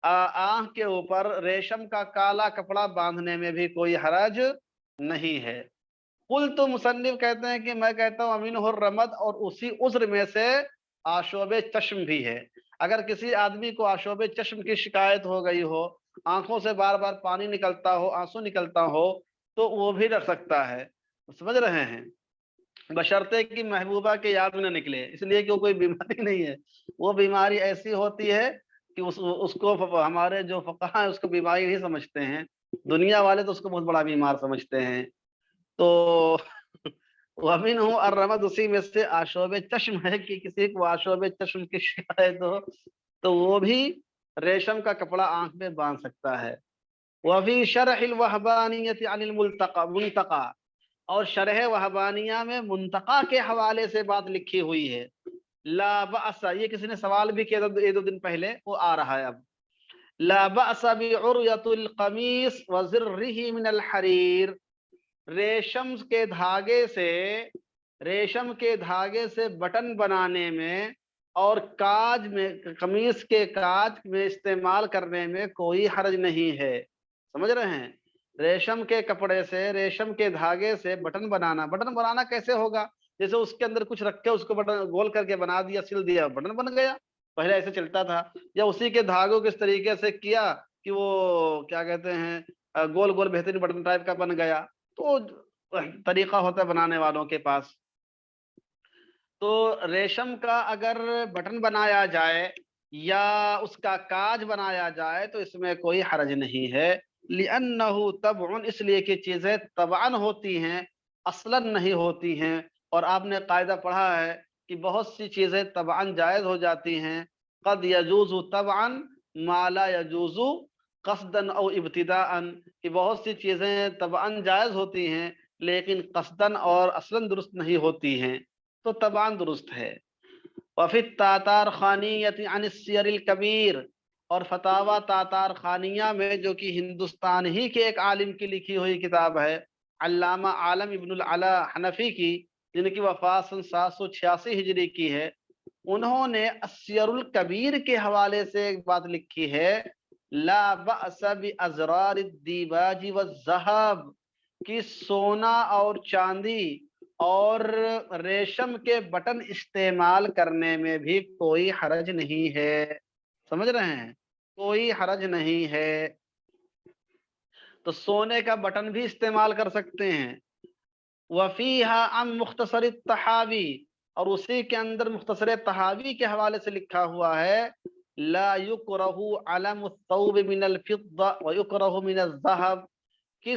آنکھ کے اوپر ریشم کا کالا کپڑا باندھنے میں بھی کوئی حرج نہیں ہے۔ قل، تو مصنف کہتے ہیں کہ میں کہتا ہوں امین الرمد، اور اسی عذر میں سے آشوب چشم بھی ہے۔ اگر کسی آدمی کو آشوب چشم کی شکایت ہو گئی ہو، آنکھوں سے بار بار پانی نکلتا ہو، آنسو نکلتا ہو، تو وہ بھی رکھ سکتا ہے، سمجھ رہے ہیں، بشرطے کہ محبوبہ کے یاد میں نہ نکلے، اس لیے کہ وہ کوئی بیماری نہیں ہے، وہ بیماری ایسی ہوتی ہے کہ اس کو ہمارے جو فقہاء ہیں اس کو بیماری نہیں سمجھتے ہیں، دنیا والے تو اس کو بہت بڑا بیمار سمجھتے ہیں۔ تو وَمِنْهُ الرَّمَدُ، اسی میں سے آشوب چشم ہے، کہ کسی کو آشوب چشم کی شکایت ہو تو وہ بھی ریشم کا کپڑا آنکھ میں باندھ سکتا ہے۔ وفی شرح الوہبانیۃ عن المنتقى، اور شرح وہبانیہ میں منتقا کے حوالے سے بات لکھی ہوئی ہے، لا بأس، یہ کسی نے سوال بھی کیا تھا ایک دو دن پہلے، وہ آ رہا ہے اب، لا بأس بعریۃ القمیص وزرہ من الحریر، ریشم کے دھاگے سے بٹن بنانے میں اور کاج میں، قمیص کے کاج میں استعمال کرنے میں کوئی حرج نہیں ہے، سمجھ رہے ہیں۔ ریشم کے کپڑے سے، ریشم کے دھاگے سے بٹن بنانا کیسے ہوگا؟ جیسے اس کے اندر کچھ رکھ کے اس کو بٹن گول کر کے بنا دیا، سل دیا، بٹن بن گیا، پہلے ایسے چلتا تھا، یا اسی کے دھاگوں کو اس طریقے سے کیا کہ وہ کیا کہتے ہیں، گول گول بہترین بٹن ٹائپ کا بن گیا، تو طریقہ ہوتا ہے بنانے والوں کے پاس۔ تو ریشم کا اگر بٹن بنایا جائے یا اس کا کاج بنایا جائے تو اس میں کوئی حرج نہیں ہے، لِأَنَّهُ طَبْعٌ، اس لیے کہ چیزیں طبعاً ہوتی ہیں، اصلاً نہیں ہوتی ہیں، اور آپ نے قاعدہ پڑھا ہے کہ بہت سی چیزیں طبعاً جائز ہو جاتی ہیں، قد یجوز طبعاً ما لا يجوز قصدن او ابتداءً، کہ بہت سی چیزیں طبعاً جائز ہوتی ہیں لیکن قصدن اور اصلاً درست نہیں ہوتی ہیں، تو طبعاً درست ہے۔ وفی التاتار خانیت عن السیر الکبیر، اور فتاوی تاتار خانیہ میں جو کہ ہندوستان ہی کے ایک عالم کی لکھی ہوئی کتاب ہے، علامہ عالم ابن العلا حنفی کی، جن کی وفات سن 786 ہجری کی ہے، انہوں نے السیر الکبیر کے حوالے سے ایک بات لکھی ہے، لا بأس بأزرار الدیباج والذہب، کہ سونا اور چاندی اور ریشم کے بٹن استعمال کرنے میں بھی کوئی حرج نہیں ہے۔ سمجھ رہے ہیں؟ کوئی حرج نہیں ہے۔ تو سونے کا بٹن بھی استعمال کر سکتے ہیں۔ وفیہا عن مختصر التحاوی، اور اسی کے اندر مختصر تحاوی کے حوالے سے لکھا ہوا ہے، لا یکرہ علم الثوب من الفضہ ویکرہ من الذہب، کہ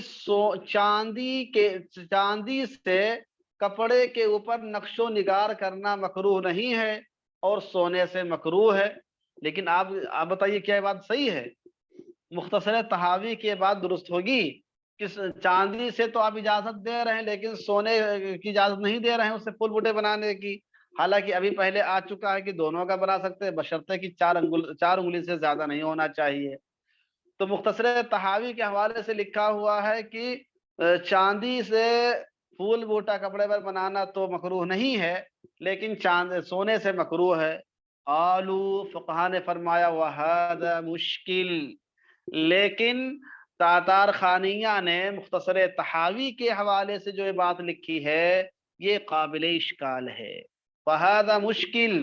چاندی سے کپڑے کے اوپر نقش و نگار کرنا مکروہ نہیں ہے اور سونے سے مکروہ ہے۔ لیکن آپ بتائیے کیا یہ بات صحیح ہے؟ مختصر تحاوی کی بات درست ہوگی کہ چاندی سے تو آپ اجازت دے رہے ہیں لیکن سونے کی اجازت نہیں دے رہے ہیں اس سے پھول بوٹے بنانے کی، حالانکہ ابھی پہلے آ چکا ہے کہ دونوں کا بنا سکتے ہیں بشرطے کہ 4 انگلی سے زیادہ نہیں ہونا چاہیے۔ تو مختصر تحاوی کے حوالے سے لکھا ہوا ہے کہ چاندی سے پھول بوٹا کپڑے پر بنانا تو مکروہ نہیں ہے لیکن سونے سے مکروہ ہے۔ قالو، فقہا نے فرمایا، وہذا مشکل، لیکن تاتار خانیہ نے مختصر تحاوی کے حوالے سے جو یہ بات لکھی ہے یہ قابل اشکال ہے۔ وہذا مشکل،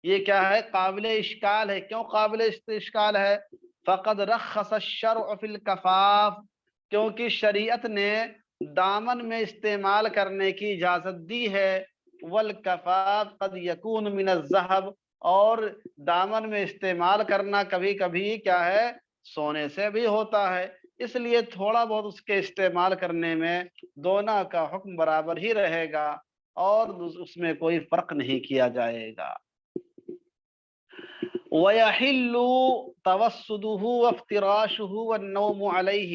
یہ کیا ہے؟ قابل اشکال ہے۔ کیوں قابل اشکال ہے؟ فقد رخص الشرع فی الکفاف، کیونکہ شریعت نے دامن میں استعمال کرنے کی اجازت دی ہے، والکفاف قد یکون من الذہب، اور دامن میں استعمال کرنا کبھی کبھی کیا ہے؟ سونے سے بھی ہوتا ہے، اس لیے تھوڑا بہت اس کے استعمال کرنے میں دونوں کا حکم برابر ہی رہے گا اور اس میں کوئی فرق نہیں کیا جائے گا۔ وَيَحِلُّ تَوَسُّدُهُ وَافْتِرَاشُهُ وَالنَّوْمُ عَلَيْهِ،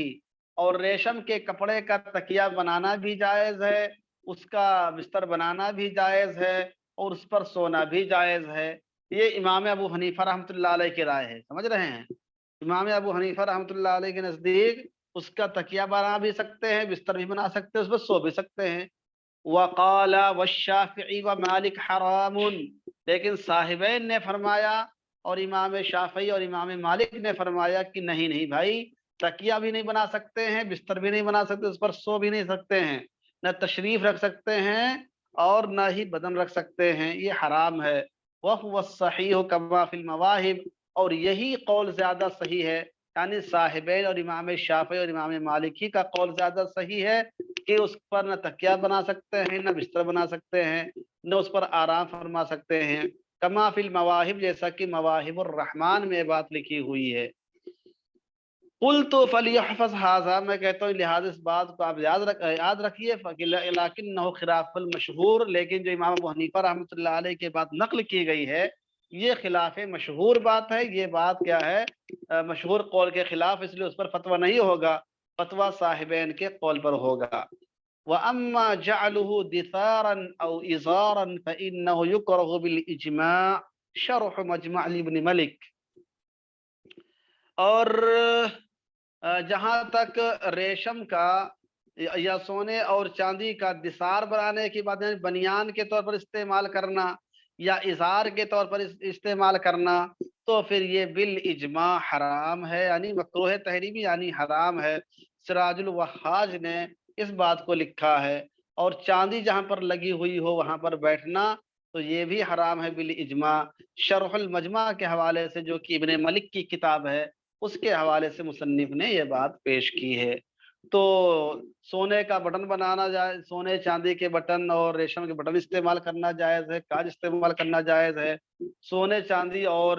اور ریشم کے کپڑے کا تکیہ بنانا بھی جائز ہے، اس کا بستر بنانا بھی جائز ہے، اور اس پر سونا بھی جائز ہے۔ یہ امام ابو حنیفہ رحمۃ اللہ علیہ کی رائے ہے، سمجھ رہے ہیں؟ امام ابو حنیفہ رحمۃ اللہ علیہ کے نزدیک اس کا تکیہ بنا بھی سکتے ہیں، بستر بھی بنا سکتے ہیں، اس پر سو بھی سکتے ہیں۔ وقال والشافعی ومالک حرام، لیکن صاحبین نے فرمایا اور امام شافعی اور امام مالک نے فرمایا کہ نہیں نہیں بھائی، تکیہ بھی نہیں بنا سکتے ہیں، بستر بھی نہیں بنا سکتے، اس پر سو بھی نہیں سکتے ہیں، نہ تشریف رکھ سکتے ہیں اور نہ ہی بدن رکھ سکتے ہیں، یہ حرام ہے۔ وَهُوَ الصَّحِيحُ كَمَا فِي الْمَوَاهِبِ، اور یہی قول زیادہ صحیح ہے، یعنی صاحبین اور امام شافعی اور امام مالکی کا قول زیادہ صحیح ہے کہ اس پر نہ تکیہ بنا سکتے ہیں، نہ بستر بنا سکتے ہیں، نہ اس پر آرام فرما سکتے ہیں، کما فی المواہب، جیسا کہ مواہب الرحمن میں بات لکھی ہوئی ہے۔ قلت فلیحفظ ھذا، میں کہتا ہوں لہذا اس بات کو آپ یاد رکھیے، لیکنہ خلاف المشہور، لیکن جو امام ابو حنیفہ رحمۃ اللہ علیہ کے بات نقل کی گئی ہے یہ خلاف مشہور بات ہے، یہ بات کیا ہے؟ مشہور قول کے خلاف، اس لیے اس پر فتویٰ نہیں ہوگا، فتویٰ صاحبین کے قول پر ہوگا۔ وَأَمَّا جَعْلُهُ دِثَارًا أَوْ إِزَارًا فَإِنَّهُ يُكْرَهُ بِالْإِجْمَاعِ، شرح مجمع ابن ملک۔ اور جہاں تک ریشم کا یا سونے اور چاندی کا دثار بنانے کی بات ہے، بنیان کے طور پر استعمال کرنا یا اظہار کے طور پر استعمال کرنا، تو پھر یہ بالاجماع حرام ہے، یعنی مکروہ تحریمی، یعنی حرام ہے۔ سراج الوحاج نے اس بات کو لکھا ہے، اور چاندی جہاں پر لگی ہوئی ہو وہاں پر بیٹھنا تو یہ بھی حرام ہے بالاجماع۔ شرح المجمع کے حوالے سے جو کہ ابن ملک کی کتاب ہے اس کے حوالے سے مصنف نے یہ بات پیش کی ہے۔ تو سونے کا بٹن بنانا جائز، سونے چاندی کے بٹن اور ریشم کے بٹن استعمال کرنا جائز ہے، کاج استعمال کرنا جائز ہے، سونے چاندی اور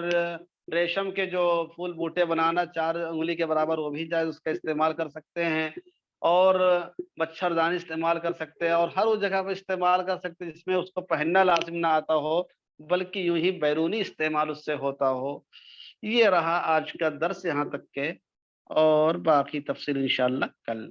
ریشم کے جو پھول بوٹے بنانا 4 انگلی کے برابر وہ بھی جائز، اس کا استعمال کر سکتے ہیں، اور مچھردانی استعمال کر سکتے ہیں، اور ہر اس جگہ پہ استعمال کر سکتے ہیں جس میں اس کو پہننا لازم نہ آتا ہو بلکہ یوں ہی بیرونی استعمال اس سے ہوتا ہو۔ یہ رہا آج کا درس یہاں تک کے، اور باقی تفصیل انشاءاللہ کل۔